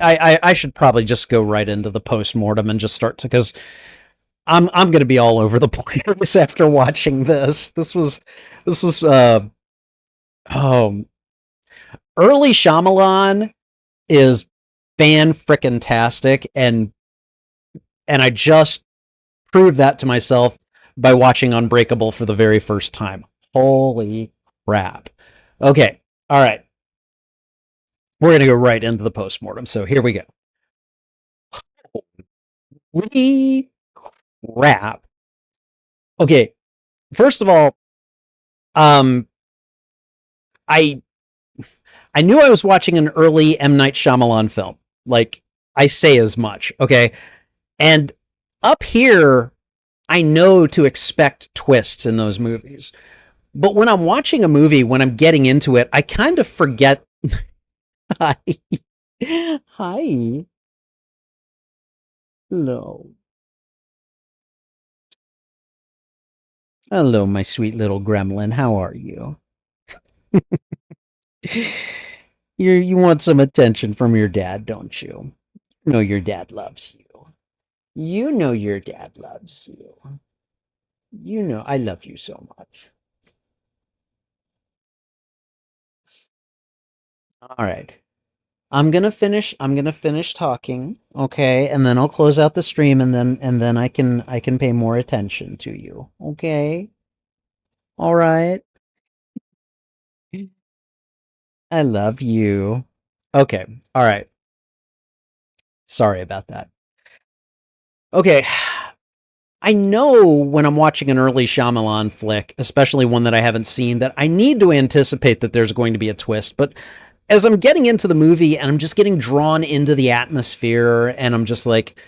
I should probably just go right into the postmortem and just start to, because I'm gonna be all over the place after watching this. This was oh, early Shyamalan is fan frickin' tastic, and I just proved that to myself by watching Unbreakable for the very first time. Holy crap. Okay, all right. We're gonna go right into the postmortem. So here we go. Holy crap. Okay, first of all, um, I I knew I was watching an early M. Night Shyamalan film. Like, I say as much, okay? And up here, I know to expect twists in those movies. But when I'm watching a movie, when I'm getting into it, I kind of forget. Hi. Hi. Hello. Hello, my sweet little gremlin. How are you? You want some attention from your dad, don't you? You know your dad loves you. You know your dad loves you. You know I love you so much. All right. I'm gonna finish talking, okay, and then I'll close out the stream, and then I can pay more attention to you. Okay? All right. I love you. Okay. All right. Sorry about that. Okay. I know when I'm watching an early Shyamalan flick, especially one that I haven't seen, that I need to anticipate that there's going to be a twist. But as I'm getting into the movie and I'm just getting drawn into the atmosphere, and I'm just like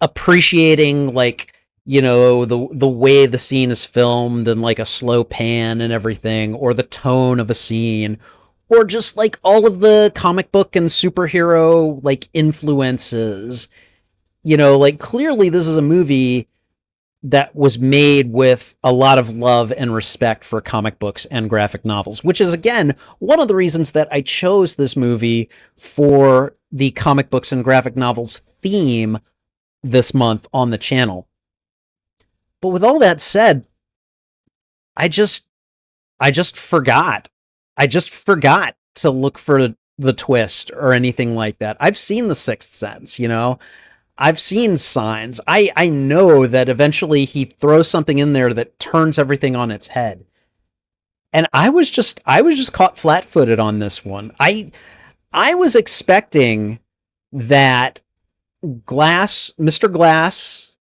appreciating, like, the way the scene is filmed, and like a slow pan and everything, or the tone of a scene, or just like all of the comic book and superhero like influences. Like, clearly this is a movie that was made with a lot of love and respect for comic books and graphic novels, which is, again, one of the reasons that I chose this movie for the comic books and graphic novels theme this month on the channel. But with all that said, I just I just forgot. I just forgot to look for the twist or anything like that. I've seen The Sixth Sense. I've seen signs. I know that eventually he throws something in there that turns everything on its head. And I was just caught flat-footed on this one. I was expecting that Mr. Glass,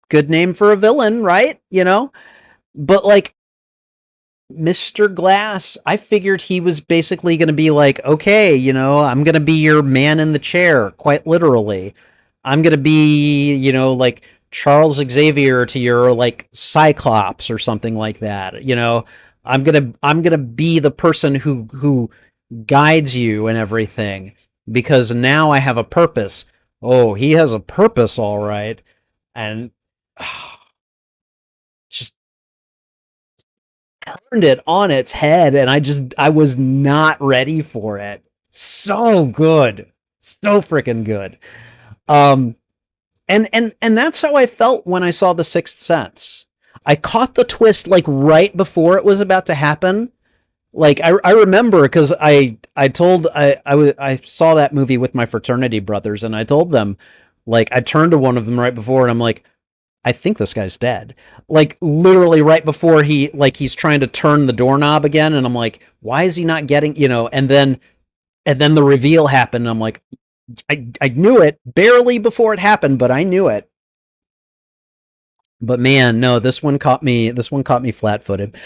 good name for a villain, right? But like, Mr. Glass, I figured he was basically going to be like, okay, I'm going to be your man in the chair, quite literally. I'm going to be, like Charles Xavier to your like Cyclops or something like that. I'm going to be the person who guides you and everything, because now I have a purpose. Oh, he has a purpose, all right. And just turned it on its head, and I was not ready for it. So good. So freaking good. Um and that's how I felt when I saw The Sixth Sense. I caught the twist like right before it was about to happen. Like, I remember, because I saw that movie with my fraternity brothers, and I told them, like, I turned to one of them right before, and I'm like, I think this guy's dead. Like, literally right before he's trying to turn the doorknob again, and I'm like, why is he not getting, and then the reveal happened, and I'm like, I knew it barely before it happened, but I knew it. But man, no, this one caught me flat-footed.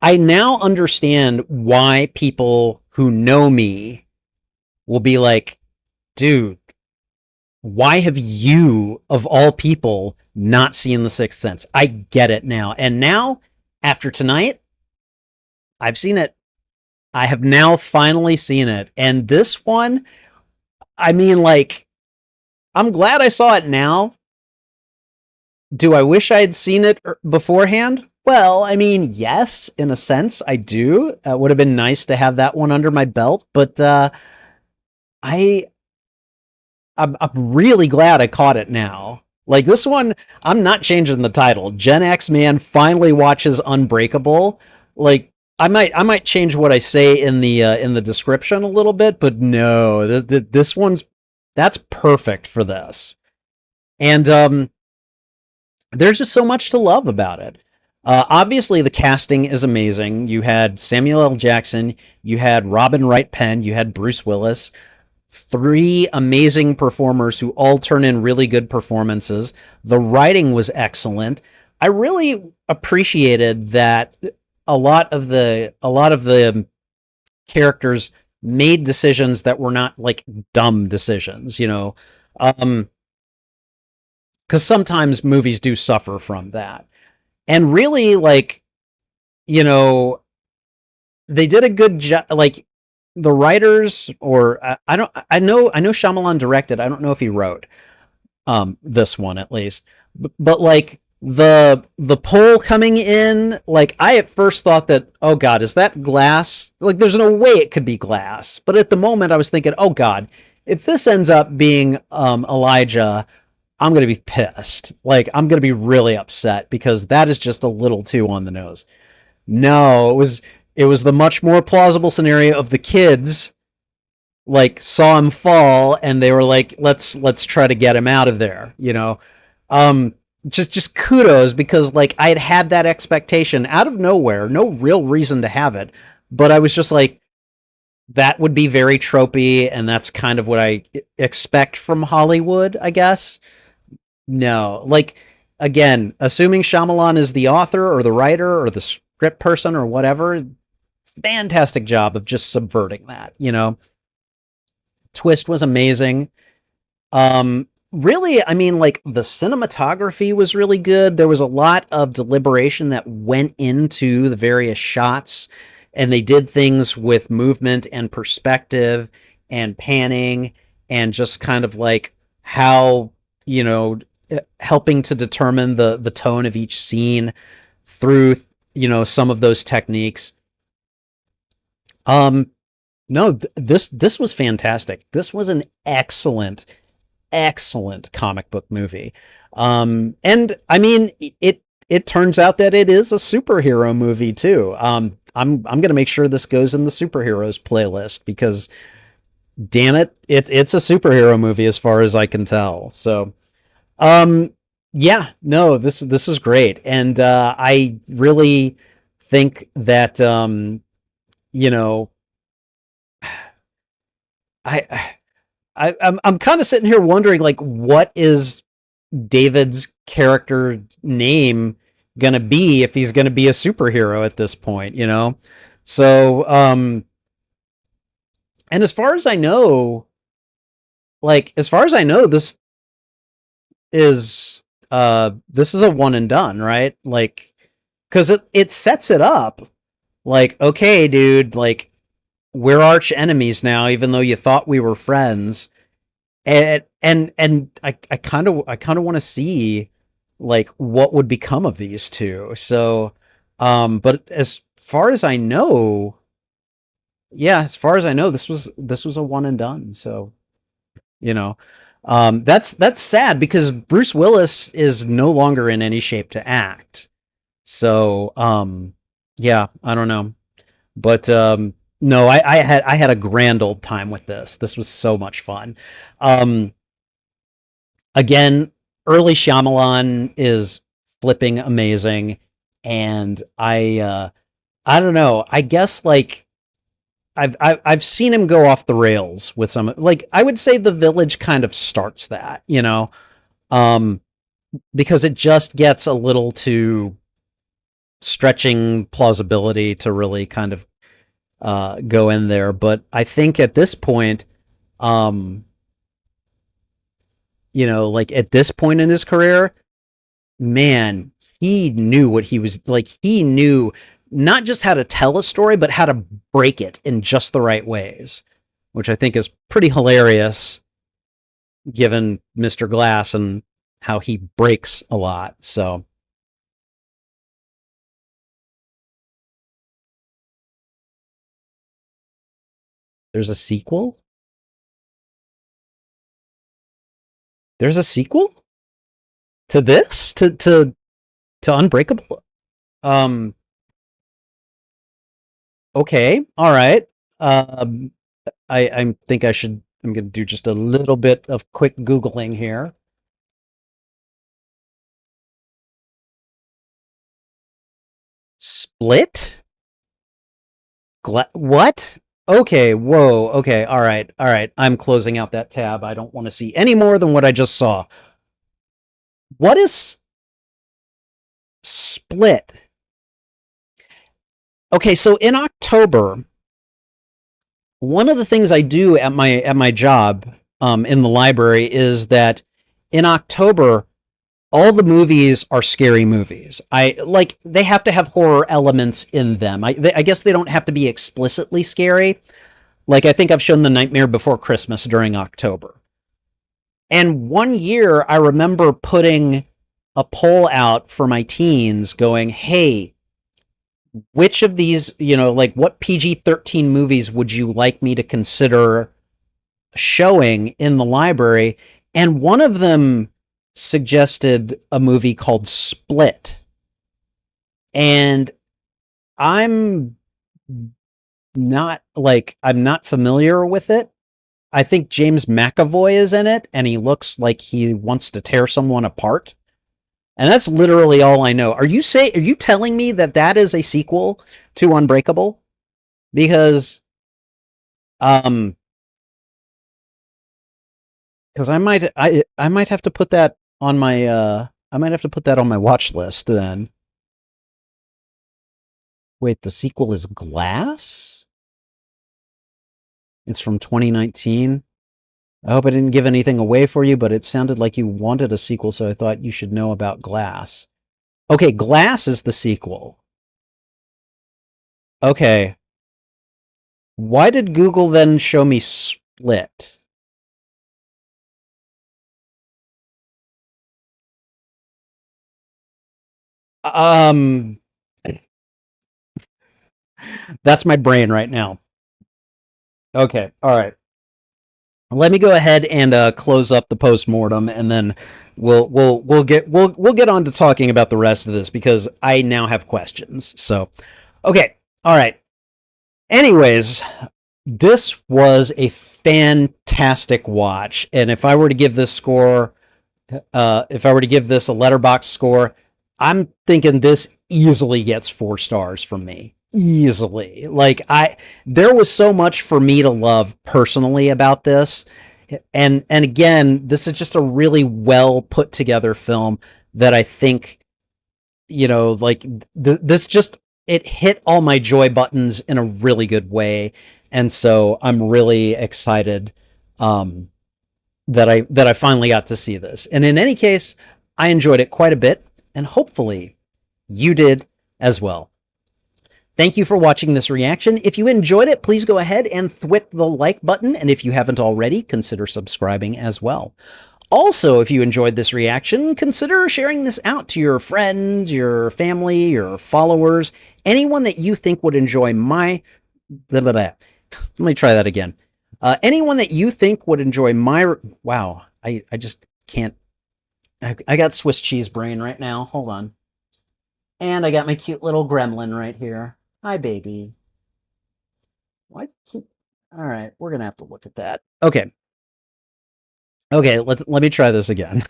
I now understand why people who know me will be like, dude, why have you, of all people, not seen The Sixth Sense? I get it now. And now, after tonight, I've seen it. I have now finally seen it. And this one, I mean, like, I'm glad I saw it now. Do I wish I had seen it beforehand? Well, I mean, yes, in a sense, I do. It would have been nice to have that one under my belt, but I I'm really glad I caught it now. Like this one, I'm not changing the title. Gen X man finally watches Unbreakable. Like I might change what I say in the description a little bit, but no, this one's that's perfect for this. And there's just so much to love about it. Obviously, the casting is amazing. You had Samuel L. Jackson, you had Robin Wright Penn, you had Bruce Willis, three amazing performers who all turn in really good performances. The writing was excellent. I really appreciated that a lot of the characters made decisions that were not like dumb decisions, um because sometimes movies do suffer from that. And really, like, you know, they did a good job. Like the writers, or I don't, I know Shyamalan directed. I don't know if he wrote this one at least, but like the pole coming in, like I at first thought that, oh god, is that glass? Like there's no way it could be glass. But at the moment, I was thinking, oh god, if this ends up being Elijah, I'm going to be pissed. Like, I'm going to be really upset because that is just a little too on the nose. No, it was the much more plausible scenario of the kids like saw him fall and they were like, let's try to get him out of there, Um just kudos because like I had that expectation out of nowhere, no real reason to have it, but I was just like that would be very tropey and that's kind of what I expect from Hollywood, I guess. No, like again, assuming Shyamalan is the author or the writer or the script person or whatever, fantastic job of just subverting that. Twist was amazing. Really, I mean, like the cinematography was really good. There was a lot of deliberation that went into the various shots, and they did things with movement and perspective and panning and just kind of like how you know helping to determine the tone of each scene through some of those techniques. Um, no, this was fantastic. This was an excellent comic book movie. And I mean, it turns out that it is a superhero movie too. I'm gonna make sure this goes in the superheroes playlist because damn it, it's a superhero movie as far as I can tell. So, um, yeah, no, this is great, and I really think that you know, I I'm kind of sitting here wondering like what is David's character name gonna be if he's gonna be a superhero at this point. So and as far as I know, is this is a one and done, right? Like because it sets it up like, okay, dude, like we're arch enemies now, even though you thought we were friends. And I kind of want to see like what would become of these two. So but as far as I know, yeah, as far as I know, this was a one and done. So, you know, that's sad because Bruce Willis is no longer in any shape to act. So, yeah, I don't know. But no, I had a grand old time with this. This was so much fun. Um, Again, early Shyamalan is flipping amazing, and I don't know. I guess like I've seen him go off the rails with some like I would say The Village kind of starts that. Um, because it just gets a little too stretching plausibility to really kind of go in there. But I think at this point, um, like at this point in his career, man, he knew what he was like. He knew not just how to tell a story, but how to break it in just the right ways, which I think is pretty hilarious given Mr. Glass and how he breaks a lot. So, There's a sequel? There's a sequel to this? To Unbreakable? Um, okay. All right. Um, I think I'm going to do just a little bit of quick Googling here. Split? What? Okay, whoa, okay, all right. I'm closing out that tab. I don't want to see any more than what I just saw. What is Split? Okay, so in October, one of the things I do at my job in the library is that in October all the movies are scary movies. I like they have to have horror elements in them. I guess they don't have to be explicitly scary. Like I think I've shown The Nightmare Before Christmas during October. And one year I remember putting a poll out for my teens going, "Hey, which of these, like what PG-13 movies would you like me to consider showing in the library?" And one of them suggested a movie called Split. And I'm I'm not familiar with it. I think James McAvoy is in it and he looks like he wants to tear someone apart. And that's literally all I know. Are you telling me that that is a sequel to Unbreakable? Because um because I might have to put that on my I might have to put that on my watch list then. Wait, the sequel is Glass? It's from 2019. I hope I didn't give anything away for you, but it sounded like you wanted a sequel, so I thought you should know about Glass. Okay, Glass is the sequel. Okay. Why did Google then show me Split? Um, that's my brain right now. Okay, all right. Let me go ahead and close up the post-mortem, and then we'll get on to talking about the rest of this because I now have questions. So, okay, all right. Anyways, this was a fantastic watch, and if I were to give this score, if I were to give this a letterbox score, I'm thinking this easily gets 4 stars from me. Easily. There was so much for me to love personally about this. And again, this is just a really well put together film that I think, this just, it hit all my joy buttons in a really good way. And so I'm really excited, that I finally got to see this. And in any case, I enjoyed it quite a bit, and hopefully you did as well. Thank you for watching this reaction. If you enjoyed it, please go ahead and thwip the like button, and if you haven't already, consider subscribing as well. Also, if you enjoyed this reaction, consider sharing this out to your friends, your family, your followers, anyone that you think would enjoy my... Blah, blah, blah. Let me try that again. Anyone that you think would enjoy my... Wow, I just can't... I got Swiss cheese brain right now. Hold on. And I got my cute little gremlin right here. Hi, baby. Why keep... All right, we're going to have to look at that. Okay. Okay, let me try this again.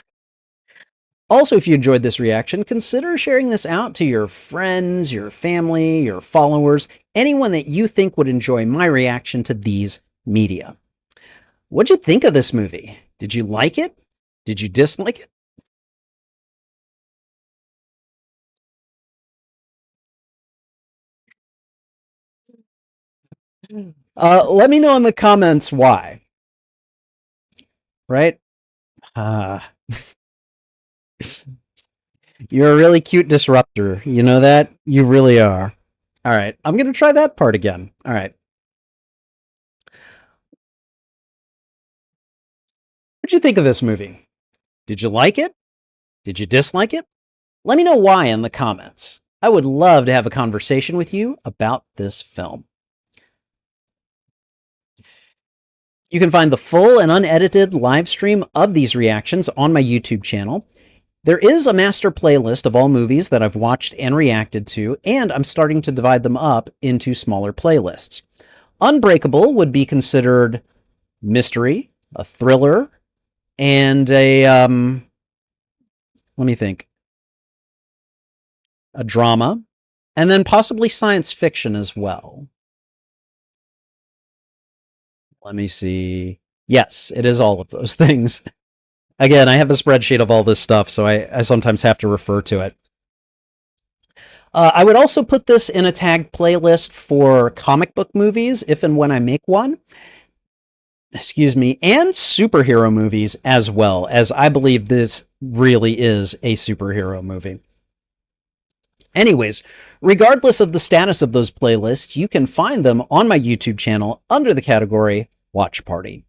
Also, if you enjoyed this reaction, consider sharing this out to your friends, your family, your followers, anyone that you think would enjoy my reaction to these media. What'd you think of this movie? Did you like it? Did you dislike it? Let me know in the comments why. Right? Uh, you're a really cute disruptor. You know that? You really are. All right. I'm going to try that part again. All right. What'd you think of this movie? Did you like it? Did you dislike it? Let me know why in the comments. I would love to have a conversation with you about this film. You can find the full and unedited live stream of these reactions on my YouTube channel. There is a master playlist of all movies that I've watched and reacted to, and I'm starting to divide them up into smaller playlists. Unbreakable would be considered mystery, a thriller, and let me think, a drama, and then possibly science fiction as well. Let me see. Yes, it is all of those things. Again, I have a spreadsheet of all this stuff, so I sometimes have to refer to it. I would also put this in a tagged playlist for comic book movies, if and when I make one. Excuse me, and superhero movies as well, as I believe this really is a superhero movie. Anyways, regardless of the status of those playlists, you can find them on my YouTube channel under the category Watch Party.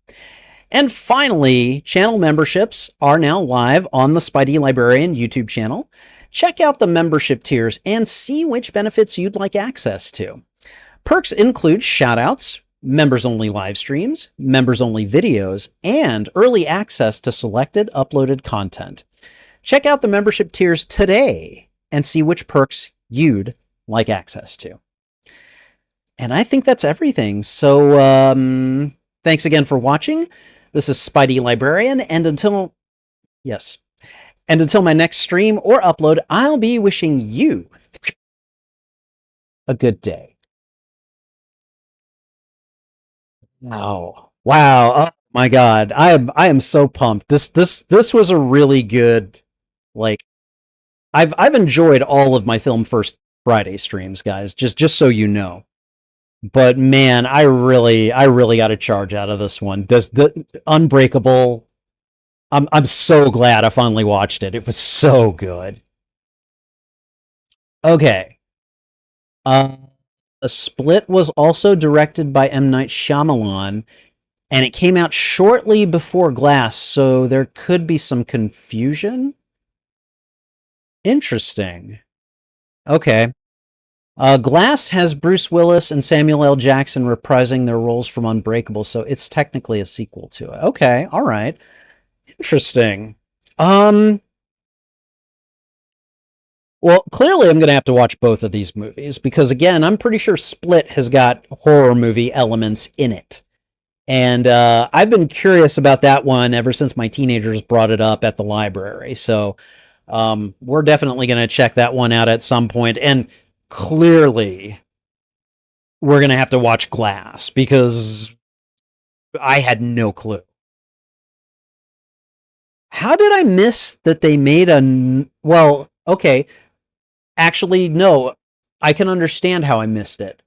And finally, channel memberships are now live on the Spidey Librarian YouTube channel. Check out the membership tiers and see which benefits you'd like access to. Perks include shoutouts, members-only live streams, members-only videos, and early access to selected uploaded content. Check out the membership tiers today and see which perks you'd like access to. And I think that's everything. So, thanks again for watching. This is Spidey Librarian, and until my next stream or upload, I'll be wishing you a good day. Wow. Oh my God. I am so pumped. This was a really good, like, I've enjoyed all of my Film First Friday streams, guys, just so you know. But man, I really got a charge out of this one. The Unbreakable, I'm so glad I finally watched it. It was so good. Okay. A Split was also directed by M. Night Shyamalan, and it came out shortly before Glass, so there could be some confusion. Interesting. Okay. Glass has Bruce Willis and Samuel L. Jackson reprising their roles from Unbreakable, so it's technically a sequel to it. Okay, all right. Interesting. Well, clearly I'm going to have to watch both of these movies, because again, I'm pretty sure Split has got horror movie elements in it. And I've been curious about that one ever since my teenagers brought it up at the library. So we're definitely going to check that one out at some point. And clearly, we're going to have to watch Glass, because I had no clue. How did I miss that they made a... Well, okay. Actually, no. I can understand how I missed it.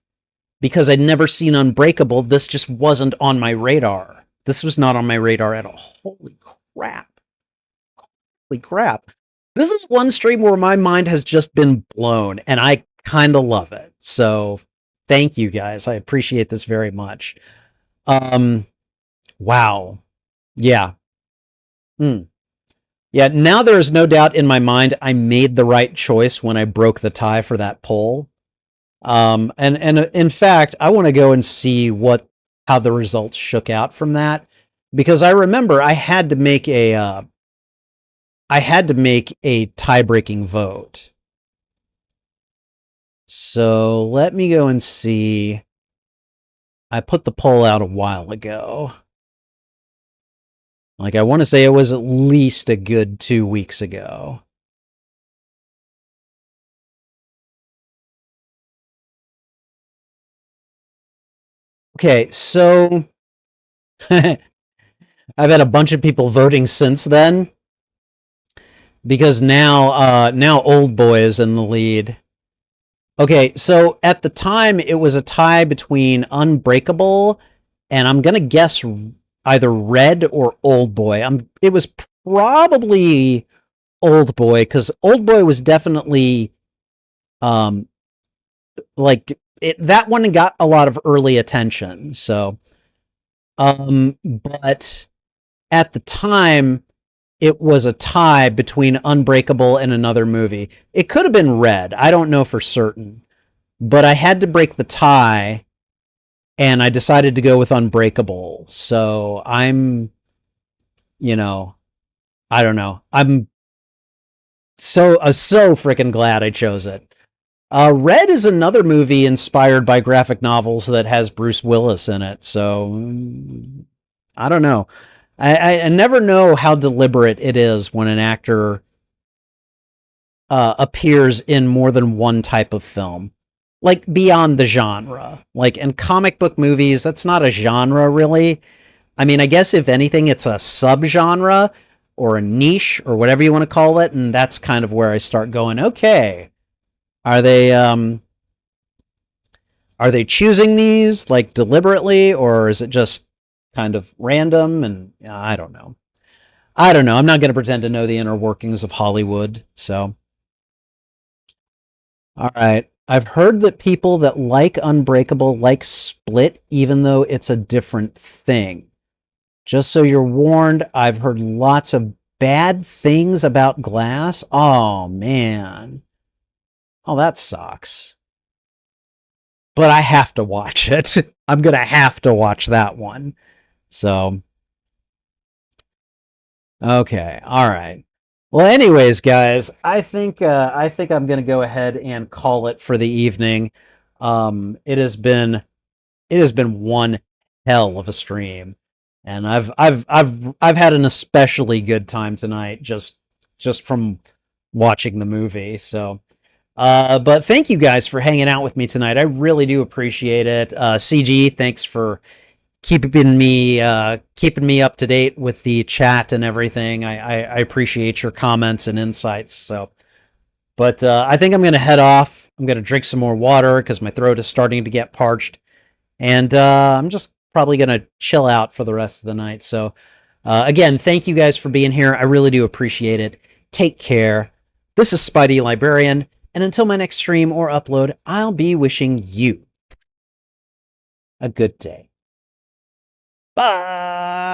Because I'd never seen Unbreakable. This just wasn't on my radar. This was not on my radar at all. Holy crap. Holy crap. This is one stream where my mind has just been blown, and I kind of love it. So thank you guys. I appreciate this very much. Wow. Yeah. Yeah, now there is no doubt in my mind I made the right choice when I broke the tie for that poll. And in fact, I want to go and see how the results shook out from that, because I remember I had to make a tie-breaking vote. So let me go and see. I put the poll out a while ago. Like, I want to say it was at least a good 2 weeks ago. Okay, so I've had a bunch of people voting since then, because now Old Boy is in the lead. Okay, so at the time, it was a tie between Unbreakable and I'm going to guess either Red or Old Boy. It was probably Old Boy, because Old Boy was definitely, that one got a lot of early attention. So, but at the time, it was a tie between Unbreakable and another movie. It could have been Red. I don't know for certain. But I had to break the tie and I decided to go with Unbreakable. So I'm, you know, I don't know. I'm so freaking glad I chose it. Red is another movie inspired by graphic novels that has Bruce Willis in it. So I don't know. I never know how deliberate it is when an actor appears in more than one type of film, like beyond the genre. Like in comic book movies, that's not a genre really. I mean, I guess if anything, it's a subgenre or a niche or whatever you want to call it, and that's kind of where I start going. Okay, are they choosing these like deliberately, or is it just kind of random? And I don't know. I don't know. I'm not going to pretend to know the inner workings of Hollywood. So, all right. I've heard that people that like Unbreakable like Split, even though it's a different thing. Just so you're warned, I've heard lots of bad things about Glass. Oh, man. Oh, that sucks. But I have to watch it. I'm going to have to watch that one. So, okay. All right. Well, anyways, guys, I think I'm going to go ahead and call it for the evening. It has been one hell of a stream, and I've had an especially good time tonight just from watching the movie. So, but thank you guys for hanging out with me tonight. I really do appreciate it. CG, thanks for keeping me up to date with the chat and everything. I appreciate your comments and insights. So, but I think I'm gonna head off. I'm gonna drink some more water because my throat is starting to get parched, and I'm just probably gonna chill out for the rest of the night. So, again, thank you guys for being here. I really do appreciate it. Take care. This is Spidey Librarian, and until my next stream or upload, I'll be wishing you a good day. Bye.